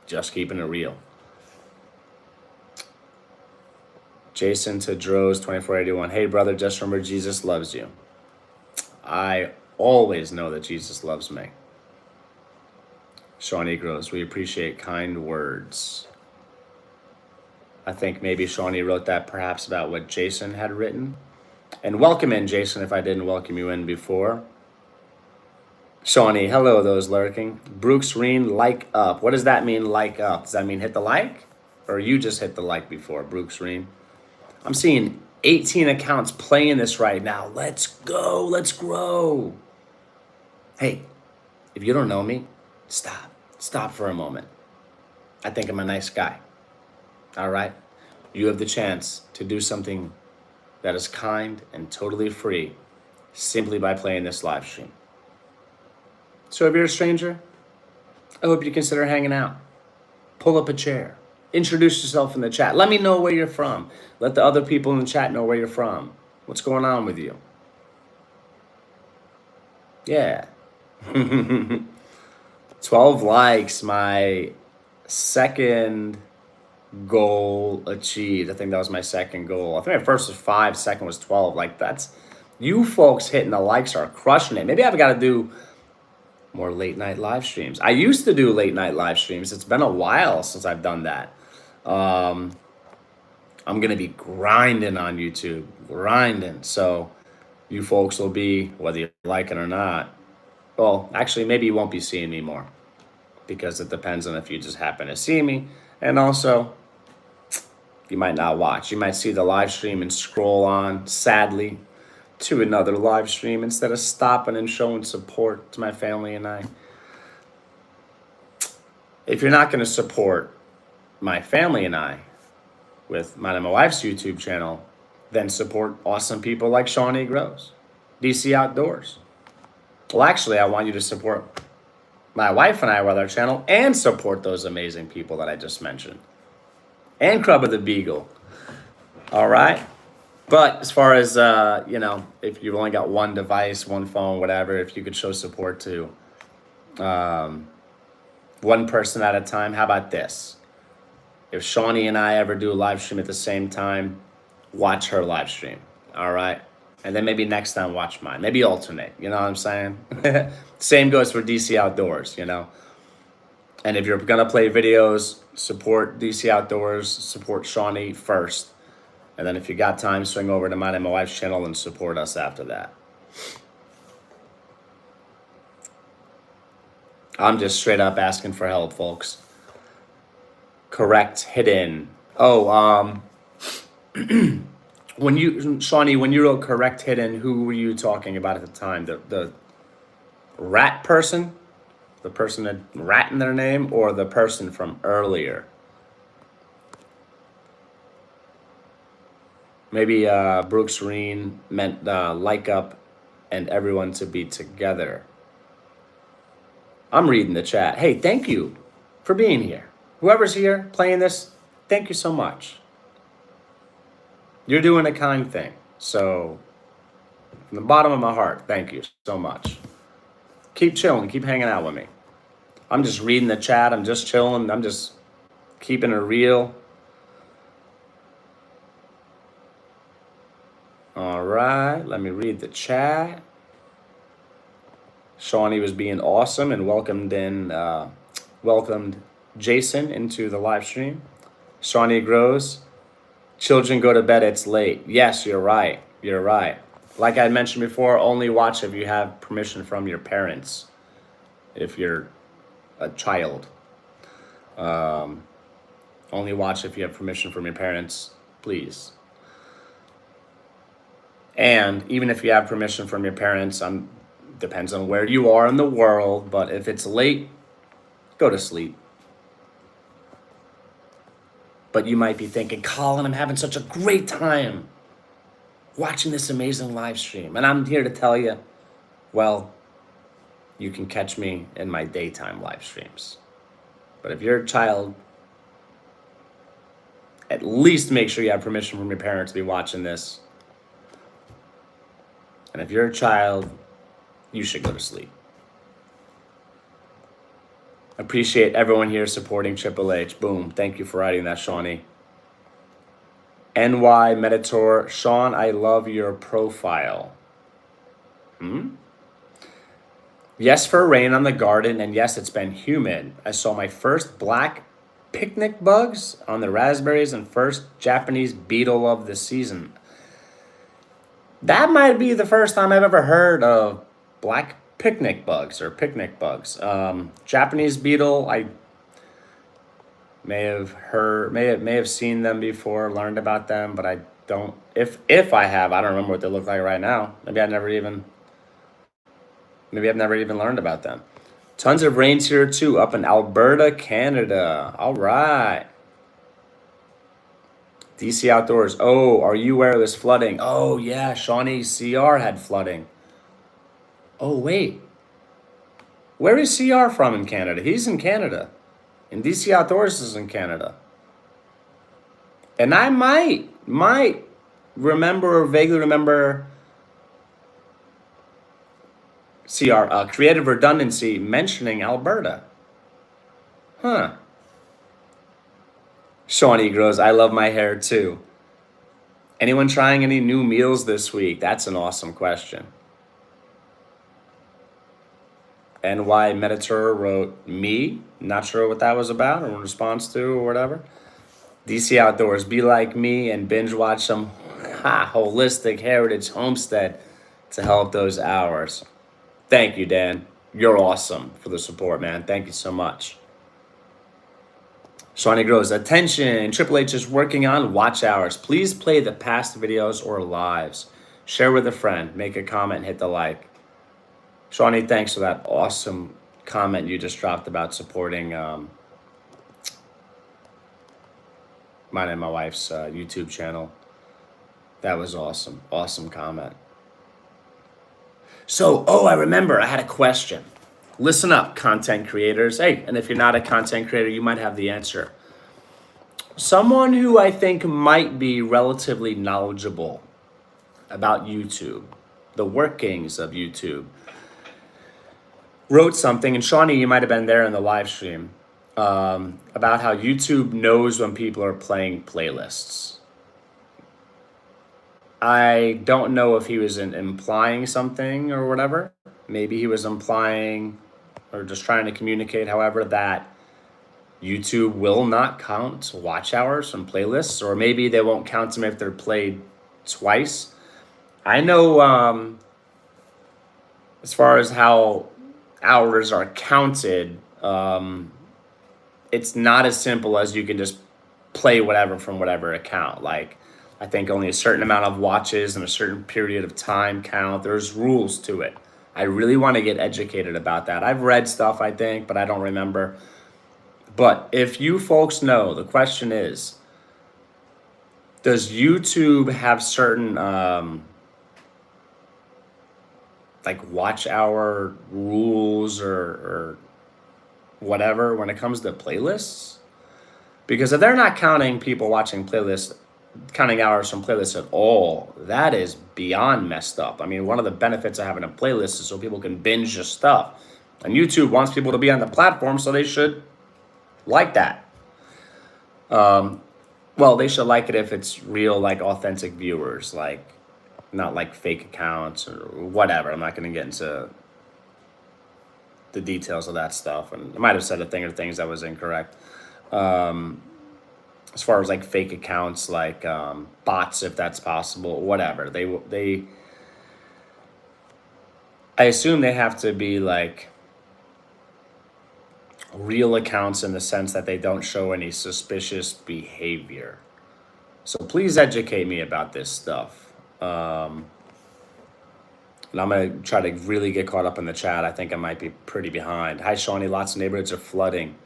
Just keeping it real. Jason to Droz 2481. Hey brother, just remember Jesus loves you. I always know that Jesus loves me. Shawnee Gross, we appreciate kind words. I think maybe Shawnee wrote that perhaps about what Jason had written. And welcome in, Jason, if I didn't welcome you in before. Shawnee, hello, those lurking. Brooks Reen, like up. What does that mean, like up? Does that mean hit the like? Or you just hit the like before, Brooks Reen? I'm seeing 18 accounts playing this right now. Let's go. Let's grow. Hey, if you don't know me, stop. Stop for a moment. I think I'm a nice guy. All right? You have the chance to do something that is kind and totally free simply by playing this live stream. So if you're a stranger, I hope you consider hanging out. Pull up a chair. Introduce yourself in the chat. Let me know where you're from. Let the other people in the chat know where you're from. What's going on with you? Yeah. 12 likes, my second goal achieved. I think that was my second goal. I think my first was 5, second was 12. Like, that's, you folks hitting the likes are crushing it. Maybe I've got to do more late night live streams. I used to do late night live streams. It's been a while since I've done that. I'm going to be grinding on YouTube, grinding. So you folks will be, whether you like it or not. Well, actually, maybe you won't be seeing me more because it depends on if you just happen to see me. And also, you might not watch. You might see the live stream and scroll on, sadly, to another live stream instead of stopping and showing support to my family and I. If you're not going to support my family and I with mine and my wife's YouTube channel, then support awesome people like Shawnee Gross, DC Outdoors. Well, actually, I want you to support my wife and I with our channel and support those amazing people that I just mentioned. And Crubba the Beagle. All right? But as far as, you know, if you've only got one device, one phone, whatever, if you could show support to one person at a time, how about this? If Shawnee and I ever do a live stream at the same time, watch her live stream. All right? And then maybe next time watch mine. Maybe alternate. You know what I'm saying? Same goes for DC Outdoors, you know. And if you're gonna play videos, support DC Outdoors, support Shawnee first. And then if you got time, swing over to mine and my wife's channel and support us after that. I'm just straight up asking for help, folks. Correct hidden. Oh, when you, Shawnee, when you wrote correct hidden, who were you talking about at the time? The rat person? The person that rat in their name, or the person from earlier? Maybe Brooks Reen meant like up and everyone to be together. I'm reading the chat. Hey, thank you for being here. Whoever's here playing this, thank you so much. You're doing a kind thing. So, from the bottom of my heart, thank you so much. Keep chilling, keep hanging out with me. I'm just reading the chat, I'm just chilling, I'm just keeping it real. All right, let me read the chat. Shawnee was being awesome and welcomed Jason into the live stream. Shawnee Grows. Children go to bed, it's late. Yes, you're right. You're right. Like I mentioned before, only watch if you have permission from your parents. If you're a child. Only watch if you have permission from your parents, please. And even if you have permission from your parents, depends on where you are in the world, but if it's late, go to sleep. But you might be thinking, Colin, I'm having such a great time watching this amazing live stream. And I'm here to tell you, well, you can catch me in my daytime live streams. But if you're a child, at least make sure you have permission from your parents to be watching this. And if you're a child, you should go to sleep. Appreciate everyone here supporting Triple H. Boom. Thank you for writing that, Shawnee. NY Meditor. Sean, I love your profile. Yes for rain on the garden, and yes, it's been humid. I saw my first black picnic bugs on the raspberries and first Japanese beetle of the season. That might be the first time I've ever heard of black picnic bugs or picnic bugs. Japanese beetle, I may have seen them before, learned about them, but I don't. If I have, I don't remember what they look like right now. Maybe I've never even learned about them. Tons of rains here too, up in Alberta, Canada. All right. DC Outdoors. Oh, are you aware of this flooding? Oh yeah, Shawnee CR had flooding. Oh, wait. Where is CR from in Canada? He's in Canada. And DC Outdoors is in Canada. And I might remember or vaguely remember CR, Creative Redundancy, mentioning Alberta. Huh. Shawnee Grows, I love my hair too. Anyone trying any new meals this week? That's an awesome question. NY Meditor wrote me. Not sure what that was about or in response to or whatever. DC Outdoors, be like me and binge watch some holistic heritage homestead to help those hours. Thank you, Dan. You're awesome for the support, man. Thank you so much. Shawnee Grows, attention. Triple H is working on watch hours. Please play the past videos or lives. Share with a friend. Make a comment. Hit the like. Shawnee, thanks for that awesome comment you just dropped about supporting mine and my wife's YouTube channel. That was awesome. Awesome comment. So, I remember I had a question. Listen up, content creators. Hey, and if you're not a content creator, you might have the answer. Someone who I think might be relatively knowledgeable about YouTube, the workings of YouTube, wrote something, and Shawnee, you might have been there in the live stream, about how YouTube knows when people are playing playlists. I don't know if he was implying something or whatever. Maybe he was implying or just trying to communicate, however, that YouTube will not count watch hours from playlists, or maybe they won't count them if they're played twice. I know, as far as how hours are counted, it's not as simple as you can just play whatever from whatever account. Like, I think only a certain amount of watches and a certain period of time count. There's rules to it. I really want to get educated about that. I've read stuff, I think, but I don't remember. But if you folks know, the question is, does YouTube have certain like watch hour rules or whatever when it comes to playlists? Because if they're not counting people watching playlists, counting hours from playlists at all, that is beyond messed up. I mean, one of the benefits of having a playlist is so people can binge your stuff. And YouTube wants people to be on the platform, so they should like that. Well, they should like it if it's real, like authentic viewers, like not like fake accounts or whatever. I'm not going to get into the details of that stuff. And I might have said a thing or things that was incorrect. As far as like fake accounts, like bots, if that's possible, whatever. I assume they have to be like real accounts in the sense that they don't show any suspicious behavior. So please educate me about this stuff. And I'm going to try to really get caught up in the chat. I think I might be pretty behind. Hi, Shawnee. Lots of neighborhoods are flooding.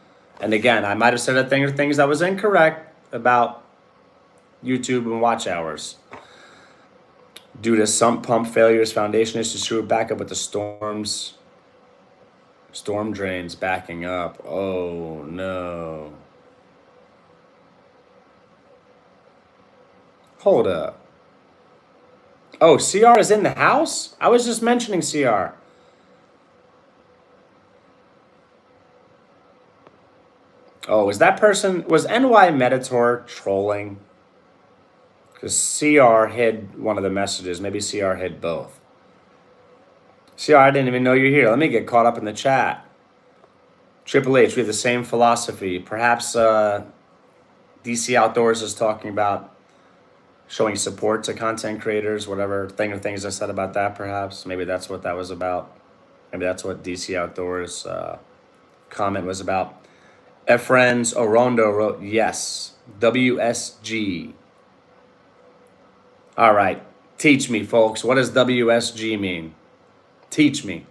And again, I might have said a thing or things that was incorrect about YouTube and watch hours. Due to sump pump failures, foundation issues, sewer backup with the storm drains backing up. Oh, no. Hold up. Oh, CR is in the house? I was just mentioning CR. Oh, was NY Meditor trolling? Because CR hid one of the messages. Maybe CR hid both. CR, I didn't even know you're here. Let me get caught up in the chat. Triple H, we have the same philosophy. Perhaps DC Outdoors is talking about showing support to content creators, whatever thing or things I said about that, perhaps. Maybe that's what that was about. Maybe that's what DC Outdoors comment was about. Efren's Orondo wrote, yes, WSG. All right, teach me, folks. What does WSG mean? Teach me.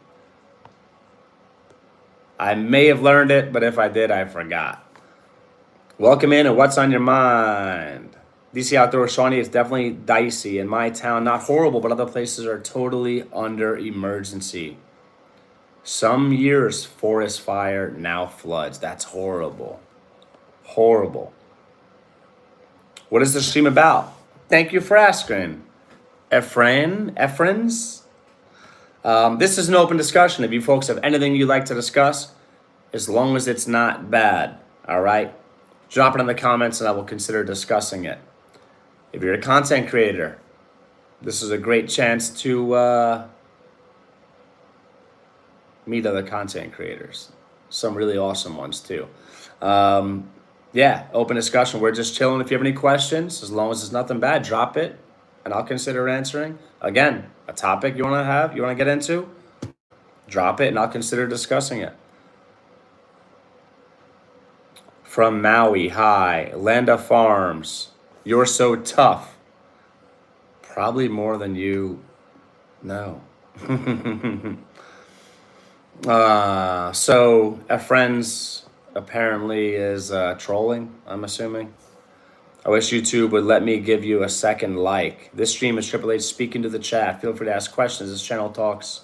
I may have learned it, but if I did, I forgot. Welcome in, and what's on your mind? DC Outdoors, Shawnee, is definitely dicey. In my town, not horrible, but other places are totally under emergency. Some years, forest fire, now floods. That's horrible. Horrible. What is the stream about? Thank you for asking. Efrens? This is an open discussion. If you folks have anything you'd like to discuss, as long as it's not bad, all right? Drop it in the comments and I will consider discussing it. If you're a content creator, this is a great chance to meet other content creators. Some really awesome ones too. Yeah, open discussion. We're just chilling. If you have any questions, as long as it's nothing bad, drop it and I'll consider answering. Again, a topic you want to get into, drop it and I'll consider discussing it. From Maui, hi. Landa Farms, you're so tough. Probably more than you know. So Efren's apparently is trolling, I'm assuming. I wish YouTube would let me give you a second like. This stream is Triple H speaking to the chat. Feel free to ask questions. This channel talks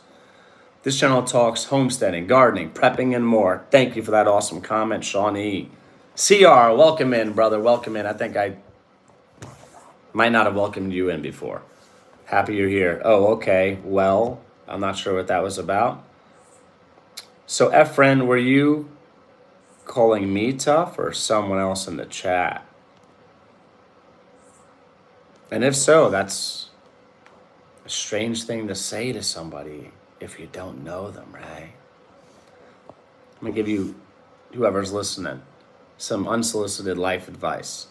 homesteading, gardening, prepping, and more. Thank you for that awesome comment, Shawnee. CR, welcome in, brother. Welcome in. I think I might not have welcomed you in before. Happy you're here. Oh, okay. Well, I'm not sure what that was about. So, Efren, were you calling me tough or someone else in the chat? And if so, that's a strange thing to say to somebody if you don't know them, right? I'm gonna give you, whoever's listening, some unsolicited life advice.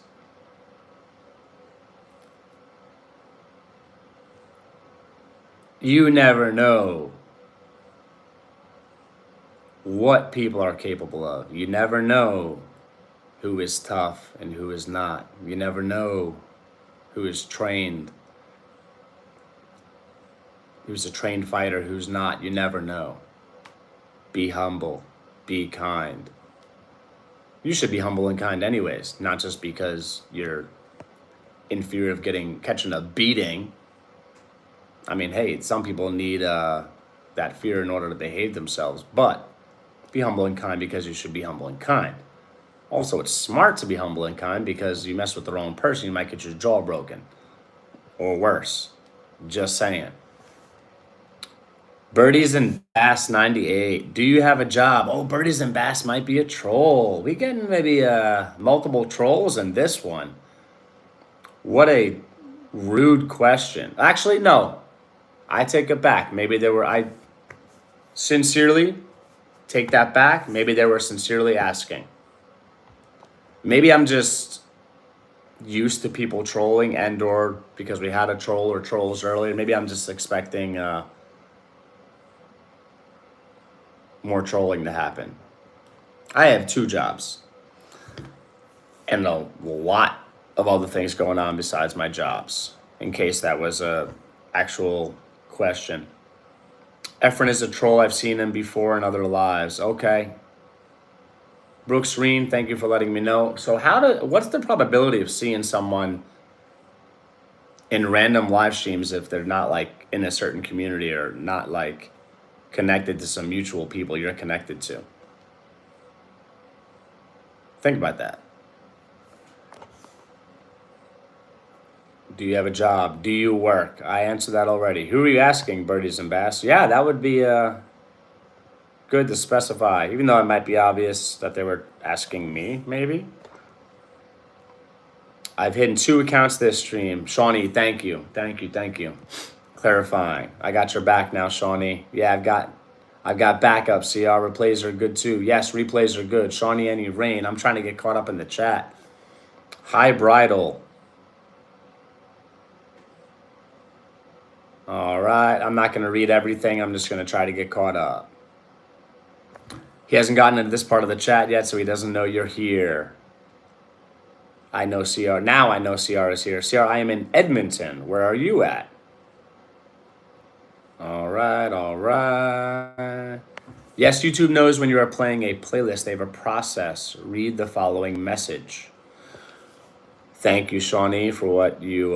You never know what people are capable of. You never know who is tough and who is not. You never know who is trained, who's a trained fighter, who's not. You never know. Be humble, be kind. You should be humble and kind anyways, not just because you're in fear of catching a beating. I mean, hey, some people need that fear in order to behave themselves, but be humble and kind because you should be humble and kind. Also, it's smart to be humble and kind because you mess with the wrong person, you might get your jaw broken. Or worse. Just saying. Birdies and Bass 98. Do you have a job? Oh, Birdies and Bass might be a troll. We getting maybe multiple trolls in this one. What a rude question. Actually, no. I take it back. Maybe I sincerely take that back. Maybe they were sincerely asking. Maybe I'm just used to people trolling and or because we had a troll or trolls earlier. Maybe I'm just expecting more trolling to happen. I have 2 jobs and a lot of other things going on besides my jobs, in case that was a actual question. Efren is a troll. I've seen him before in other lives. Okay. Brooks Reen, thank you for letting me know. So what's the probability of seeing someone in random live streams if they're not like in a certain community or not like connected to some mutual people you're connected to? Think about that. Do you have a job? Do you work? I answered that already. Who are you asking, Birdies and Bass? Yeah, that would be good to specify, even though it might be obvious that they were asking me, maybe. I've hidden 2 accounts this stream. Shawnee, thank you. Thank you. Clarifying. I got your back now, Shawnee. Yeah, I've got backups. CR replays are good too. Yes, replays are good. Shawnee, any rain. I'm trying to get caught up in the chat. Hi, Bridal. All right. I'm not going to read everything. I'm just going to try to get caught up. He hasn't gotten into this part of the chat yet, so he doesn't know you're here. I know CR. Now I know CR is here. CR, I am in Edmonton. Where are you at? All right. Yes, YouTube knows when you are playing a playlist. They have a process. Read the following message. Thank you, Shawnee, for what you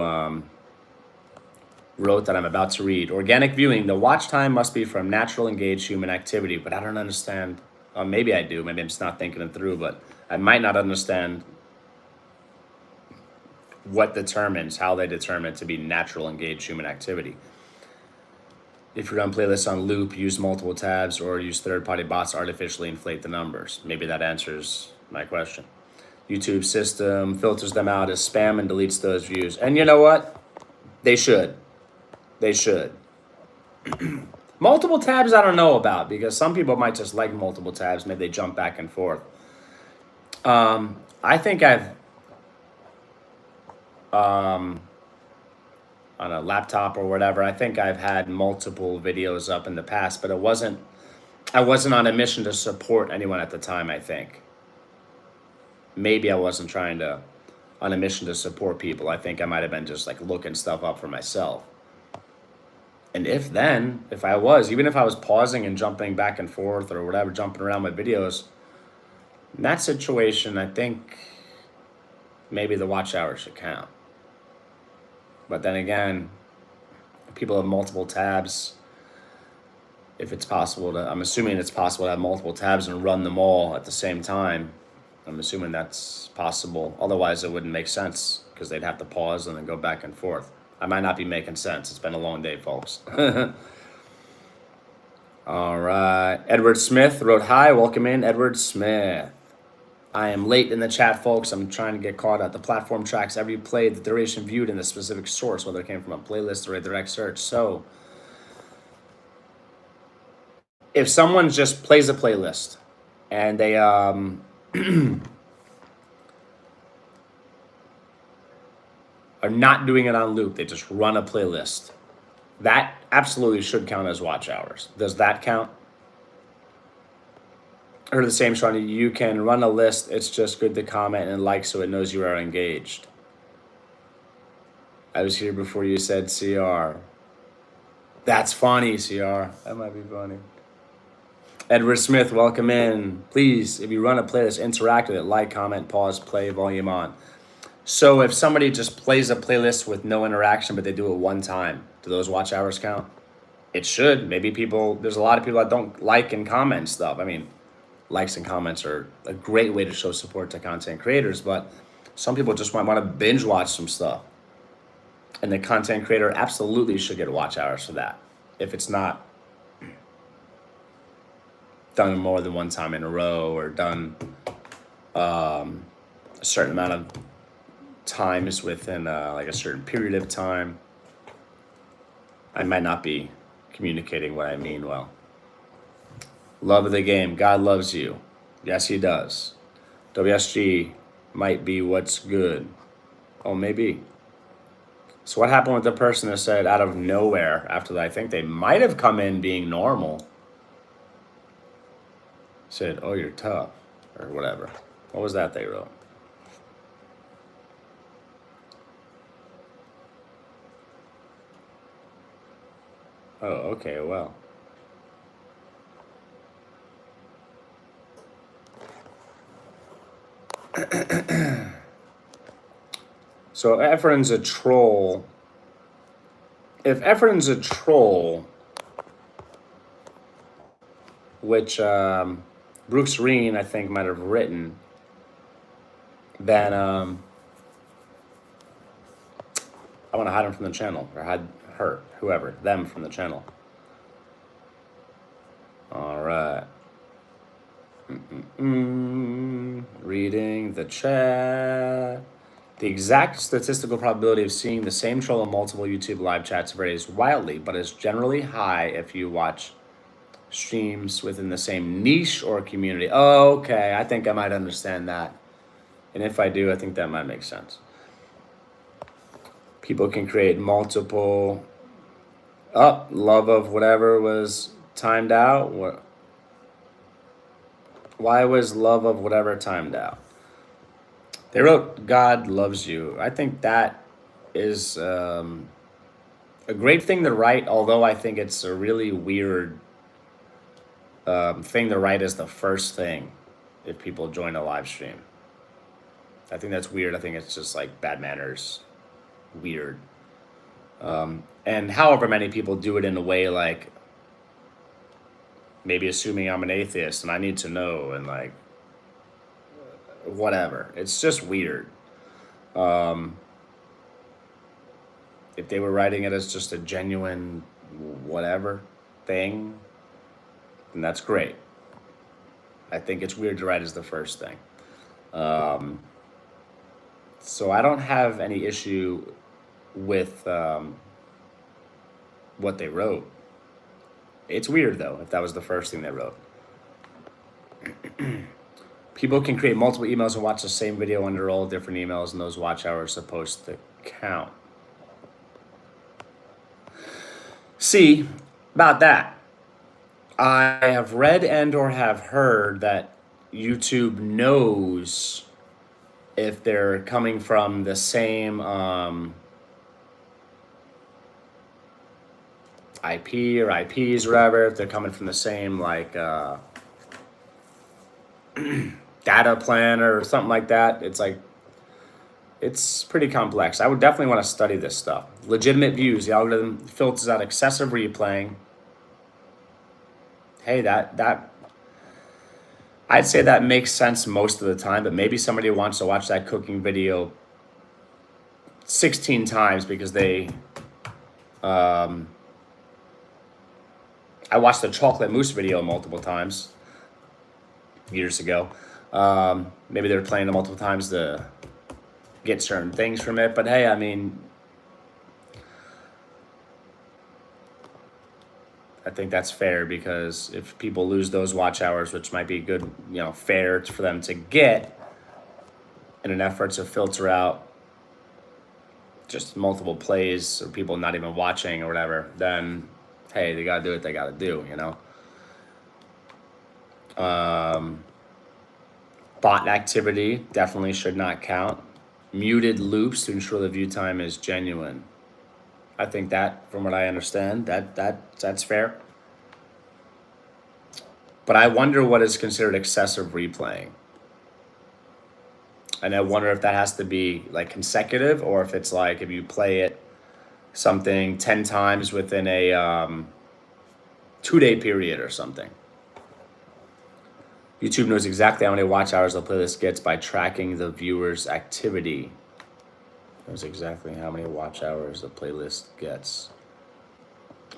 wrote that I'm about to read. Organic viewing. The watch time must be from natural engaged human activity, but I don't understand. Maybe I do. Maybe I'm just not thinking it through, but I might not understand how they determine it to be natural engaged human activity. If you run playlists on loop, use multiple tabs, or use third-party bots to artificially inflate the numbers. Maybe that answers my question. YouTube system filters them out as spam and deletes those views. And you know what? They should. Multiple tabs I don't know about, because some people might just like multiple tabs. Maybe they jump back and forth. I think I've on a laptop or whatever, I think I've had multiple videos up in the past, but I wasn't on a mission to support anyone at the time, I think. Maybe I wasn't on a mission to support people. I think I might have been just like looking stuff up for myself. And if I was, even if I was pausing and jumping back and forth or whatever, jumping around my videos, in that situation, I think maybe the watch hour should count. But then again, people have multiple tabs. If it's possible I'm assuming it's possible to have multiple tabs and run them all at the same time. I'm assuming that's possible. Otherwise, it wouldn't make sense because they'd have to pause and then go back and forth. I might not be making sense. It's been a long day, folks. All right. Edward Smith wrote, hi, welcome in, Edward Smith. I am late in the chat, folks. I'm trying to get caught up. The platform tracks every play, the duration viewed, and the specific source, whether it came from a playlist or a direct search. So if someone just plays a playlist and they are not doing it on loop, they just run a playlist, that absolutely should count as watch hours. Does that count? I heard the same, Shawnee. You can run a list. It's just good to comment and like so it knows you are engaged. I was here before you said CR. That's funny, CR. That might be funny. Edward Smith, welcome in. Please, if you run a playlist, interact with it. Like, comment, pause, play, volume on. So if somebody just plays a playlist with no interaction, but they do it one time, do those watch hours count? It should. Maybe there's a lot of people that don't like and comment stuff. I mean, likes and comments are a great way to show support to content creators, but some people just might want to binge watch some stuff. And the content creator absolutely should get watch hours for that. If it's not done more than one time in a row or done a certain amount of times within like a certain period of time, I might not be communicating what I mean well. Love of the game. God loves you. Yes, he does. WSG might be what's good. Oh, maybe. So what happened with the person that said out of nowhere after that? I think they might have come in being normal. Said, oh, you're tough, or whatever. What was that they wrote? Oh, okay, well. So Efren's a troll. If Efren's a troll, which Brooks Reen, I think, might have written, then I want to hide him from the channel, or hide her, whoever, them from the channel. All right. Reading the chat. The exact statistical probability of seeing the same troll in multiple YouTube live chats varies wildly, but is generally high if you watch streams within the same niche or community. Oh, okay, I think I might understand that. And if I do, I think that might make sense. People can create multiple... love of whatever was timed out. Why was love of whatever timed out? They wrote, God loves you. I think that is a great thing to write, although I think it's a really weird thing to write as the first thing if people join a live stream. I think that's weird. I think it's just like bad manners. Weird. And however many people do it in a way like maybe assuming I'm an atheist and I need to know and like whatever. It's just weird. If they were writing it as just a genuine whatever thing, then that's great. I think it's weird to write as the first thing. So I don't have any issue with what they wrote. It's weird though, if that was the first thing they wrote. People can create multiple emails and watch the same video under all different emails, and those watch hours are supposed to count. See, about that, I have read and or have heard that YouTube knows if they're coming from the same IP or IPs or whatever, if they're coming from the same like data plan or something like that. It's like, it's pretty complex. I would definitely want to study this stuff. Legitimate views. The algorithm filters out excessive replaying. Hey, that I'd say that makes sense most of the time, but maybe somebody wants to watch that cooking video 16 times because they I watched the chocolate mousse video multiple times. years ago. Maybe they're playing it multiple times to get certain things from it. But hey, I mean, I think that's fair, because if people lose those watch hours, which might be good, fair for them to get in an effort to filter out just multiple plays or people not even watching or whatever, then hey, they gotta do what they gotta do, Bot activity definitely should not count. Muted loops to ensure the view time is genuine. I think that, from what I understand, that's fair. But I wonder what is considered excessive replaying. And I wonder if that has to be like consecutive, or if it's like if you play it something 10 times within a 2-day period or something. YouTube knows exactly how many watch hours the playlist gets by tracking the viewer's activity. Knows exactly how many watch hours the playlist gets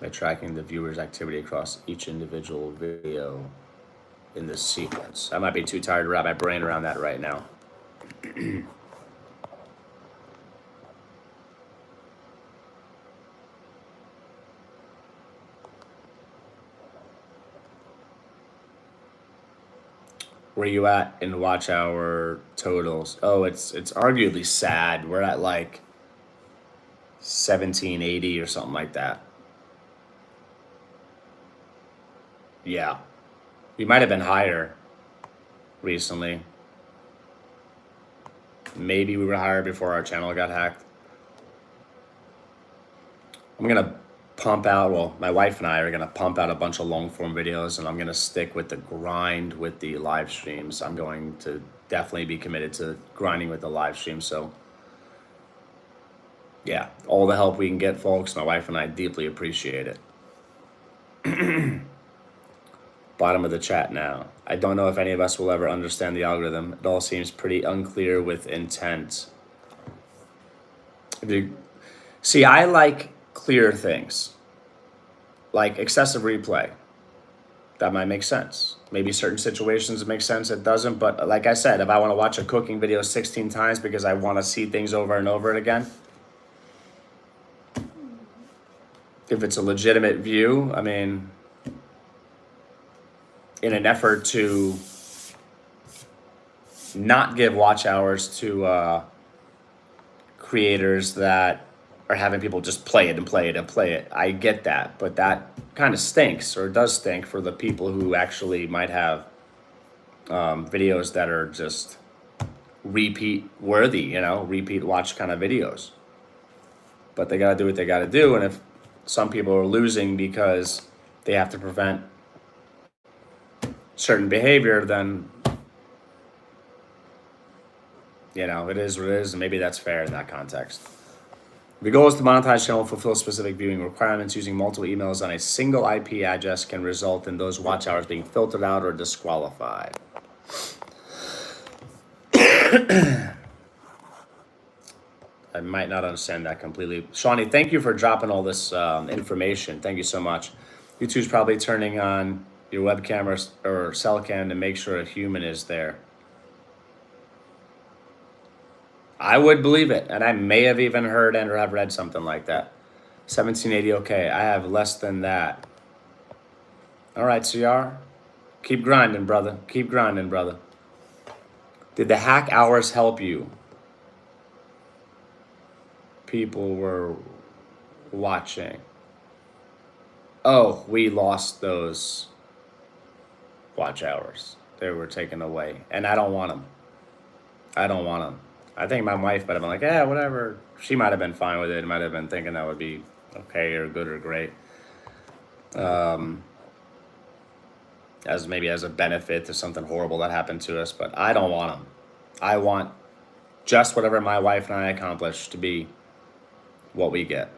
by tracking the viewer's activity across each individual video in this sequence. I might be too tired to wrap my brain around that right now. Where you at in watch hour totals? Oh, it's arguably sad. We're at like 1780 or something like that. Yeah. We might have been higher recently. Maybe we were higher before our channel got hacked. I'm gonna pump out, well, my wife and I are gonna pump out a bunch of long form videos, and I'm gonna stick with the grind with the live streams. I'm going to definitely be committed to grinding with the live stream. So yeah, all the help we can get, folks. My wife and I deeply appreciate it. Bottom of the chat now. I don't know if any of us will ever understand the algorithm. It all seems pretty unclear with intent. See, I like clear things, like excessive replay. That might make sense. Maybe certain situations it makes sense, it doesn't. But like I said, if I want to watch a cooking video 16 times because I want to see things over and over again, if it's a legitimate view, I mean, in an effort to not give watch hours to creators that are having people just play it and play it and play it. I get that, but that kind of stinks, or does stink, for the people who actually might have videos that are just repeat worthy, repeat watch kind of videos. But they gotta do what they gotta do, and if some people are losing because they have to prevent certain behavior, then it is what it is, and maybe that's fair in that context. The goal is to monetize channel and fulfill specific viewing requirements. Using multiple emails on a single IP address can result in those watch hours being filtered out or disqualified. I might not understand that completely. Shawnee, thank you for dropping all this information. Thank you so much. YouTube's probably turning on your webcam or cell cam to make sure a human is there. I would believe it, and I may have even heard and or have read something like that. 1780, okay. I have less than that. All right, CR. Keep grinding, brother. Keep grinding, brother. Did the hack hours help you? People were watching. Oh, we lost those watch hours. They were taken away, and I don't want them. I don't want them. I think my wife might have been like, yeah, whatever. She might have been fine with it. Might have been thinking that would be okay or good or great. As a benefit to something horrible that happened to us. But I don't want them. I want just whatever my wife and I accomplish to be what we get.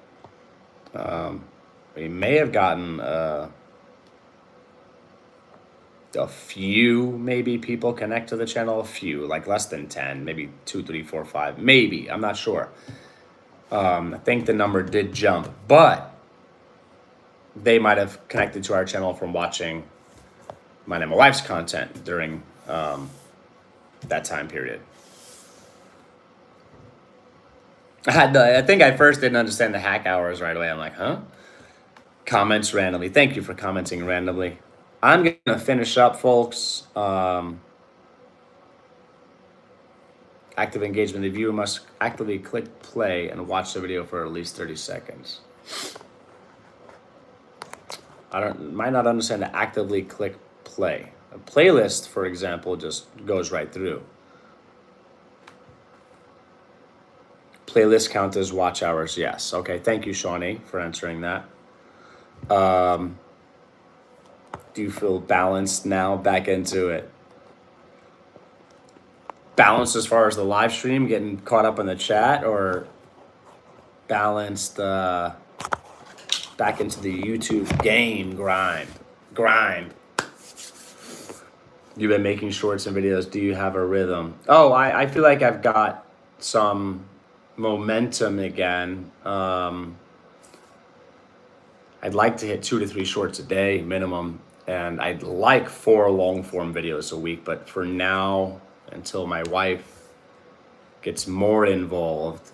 We may have gotten a few maybe people connect to the channel, a few, like less than 10, maybe 2, 3, 4, 5, maybe, I'm not sure. I think the number did jump, but they might have connected to our channel from watching mine and my wife's content during that time period. I think I first didn't understand the hack hours right away. I'm like, huh? Comments randomly. Thank you for commenting randomly. I'm going to finish up, folks. Active engagement. The viewer must actively click play and watch the video for at least 30 seconds. Might not understand to actively click play. A playlist, for example, just goes right through. Playlist count as watch hours, yes. Okay, thank you, Shawnee, for answering that. Do you feel balanced now? Back into it. Balanced as far as the live stream, getting caught up in the chat, or balanced back into the YouTube game grind? You've been making shorts and videos. Do you have a rhythm? Oh, I feel like I've got some momentum again. I'd like to hit 2 to 3 shorts a day minimum, and I'd like 4 long form videos a week. But for now, until my wife gets more involved,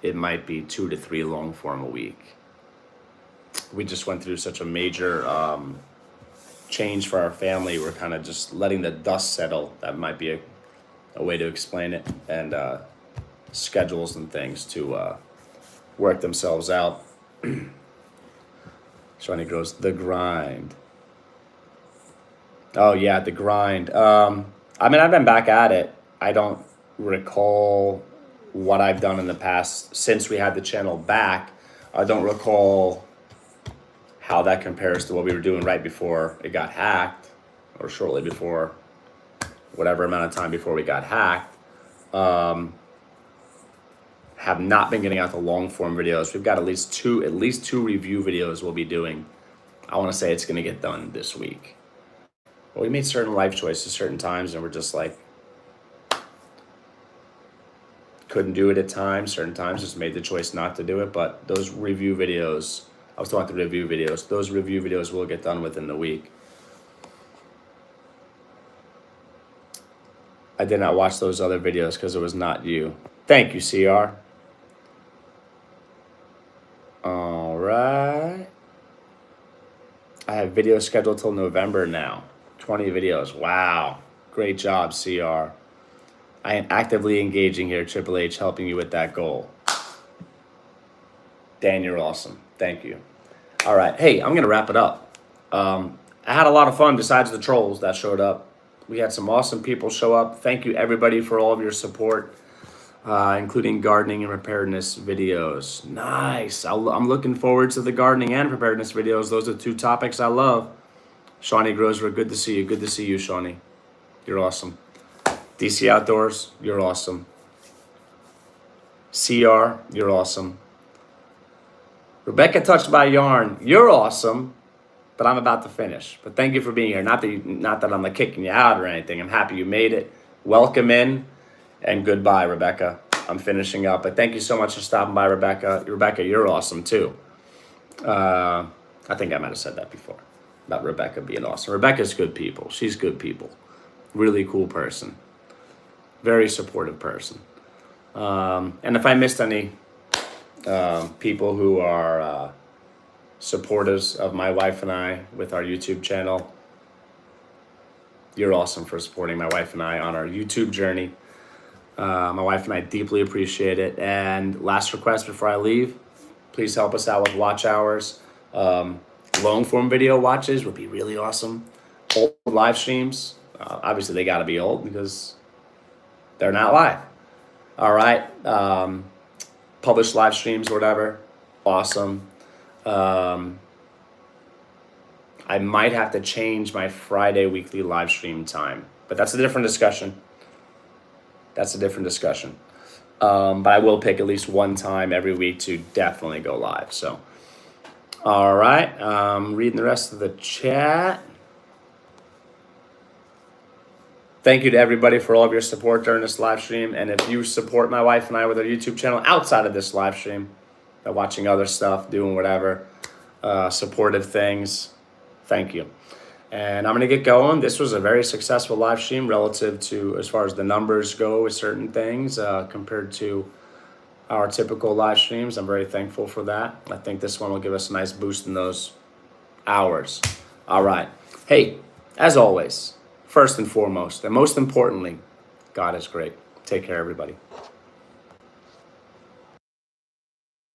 it might be 2 to 3 long form a week. We just went through such a major change for our family. We're kind of just letting the dust settle. That might be a way to explain it. And schedules and things to work themselves out. Shawnee grows the grind. Oh yeah, the grind. I mean, I've been back at it. I don't recall what I've done in the past since we had the channel back. I don't recall how that compares to what we were doing right before it got hacked, or shortly before, whatever amount of time before we got hacked. Have not been getting out the long form videos. We've got at least two review videos we'll be doing. I want to say it's going to get done this week. Well, we made certain life choices certain times, and we're just like, couldn't do it at times. Certain times just made the choice not to do it. But those review videos, I was talking about the review videos. Those review videos will get done within the week. I did not watch those other videos because it was not you. Thank you, CR. All right. I have videos scheduled till November now. 20 videos. Wow. Great job, CR. I am actively engaging here, Triple H, helping you with that goal. Dan, you're awesome. Thank you. All right. Hey, I'm going to wrap it up. I had a lot of fun besides the trolls that showed up. We had some awesome people show up. Thank you, everybody, for all of your support, including gardening and preparedness videos. Nice. I'm looking forward to the gardening and preparedness videos. Those are 2 topics I love. Shawnee Grosver, good to see you. Good to see you, Shawnee. You're awesome. DC Outdoors, you're awesome. CR, you're awesome. Rebecca Touched by Yarn, you're awesome. But I'm about to finish. But thank you for being here. Not that I'm like kicking you out or anything. I'm happy you made it. Welcome in, and goodbye, Rebecca. I'm finishing up. But thank you so much for stopping by, Rebecca. Rebecca, you're awesome too. I think I might have said that before about Rebecca being awesome. Rebecca's good people. She's good people. Really cool person. Very supportive person. And if I missed any people who are supporters of my wife and I with our YouTube channel, you're awesome for supporting my wife and I on our YouTube journey. My wife and I deeply appreciate it. And last request before I leave, please help us out with watch hours. Long form video watches would be really awesome. Old live streams, obviously they got to be old because they're not live. All right. Published live streams or whatever, awesome. I might have to change my Friday weekly live stream time, but that's a different discussion. But I will pick at least one time every week to definitely go live. So, all right. Reading the rest of the chat. Thank you to everybody for all of your support during this live stream. And if you support my wife and I with our YouTube channel outside of this live stream, by watching other stuff, doing whatever, supportive things, thank you. And I'm going to get going. This was a very successful live stream relative to as far as the numbers go with certain things compared to our typical live streams. I'm very thankful for that. I think this one will give us a nice boost in those hours. All right. Hey, as always, first and foremost, and most importantly, God is great. Take care, everybody.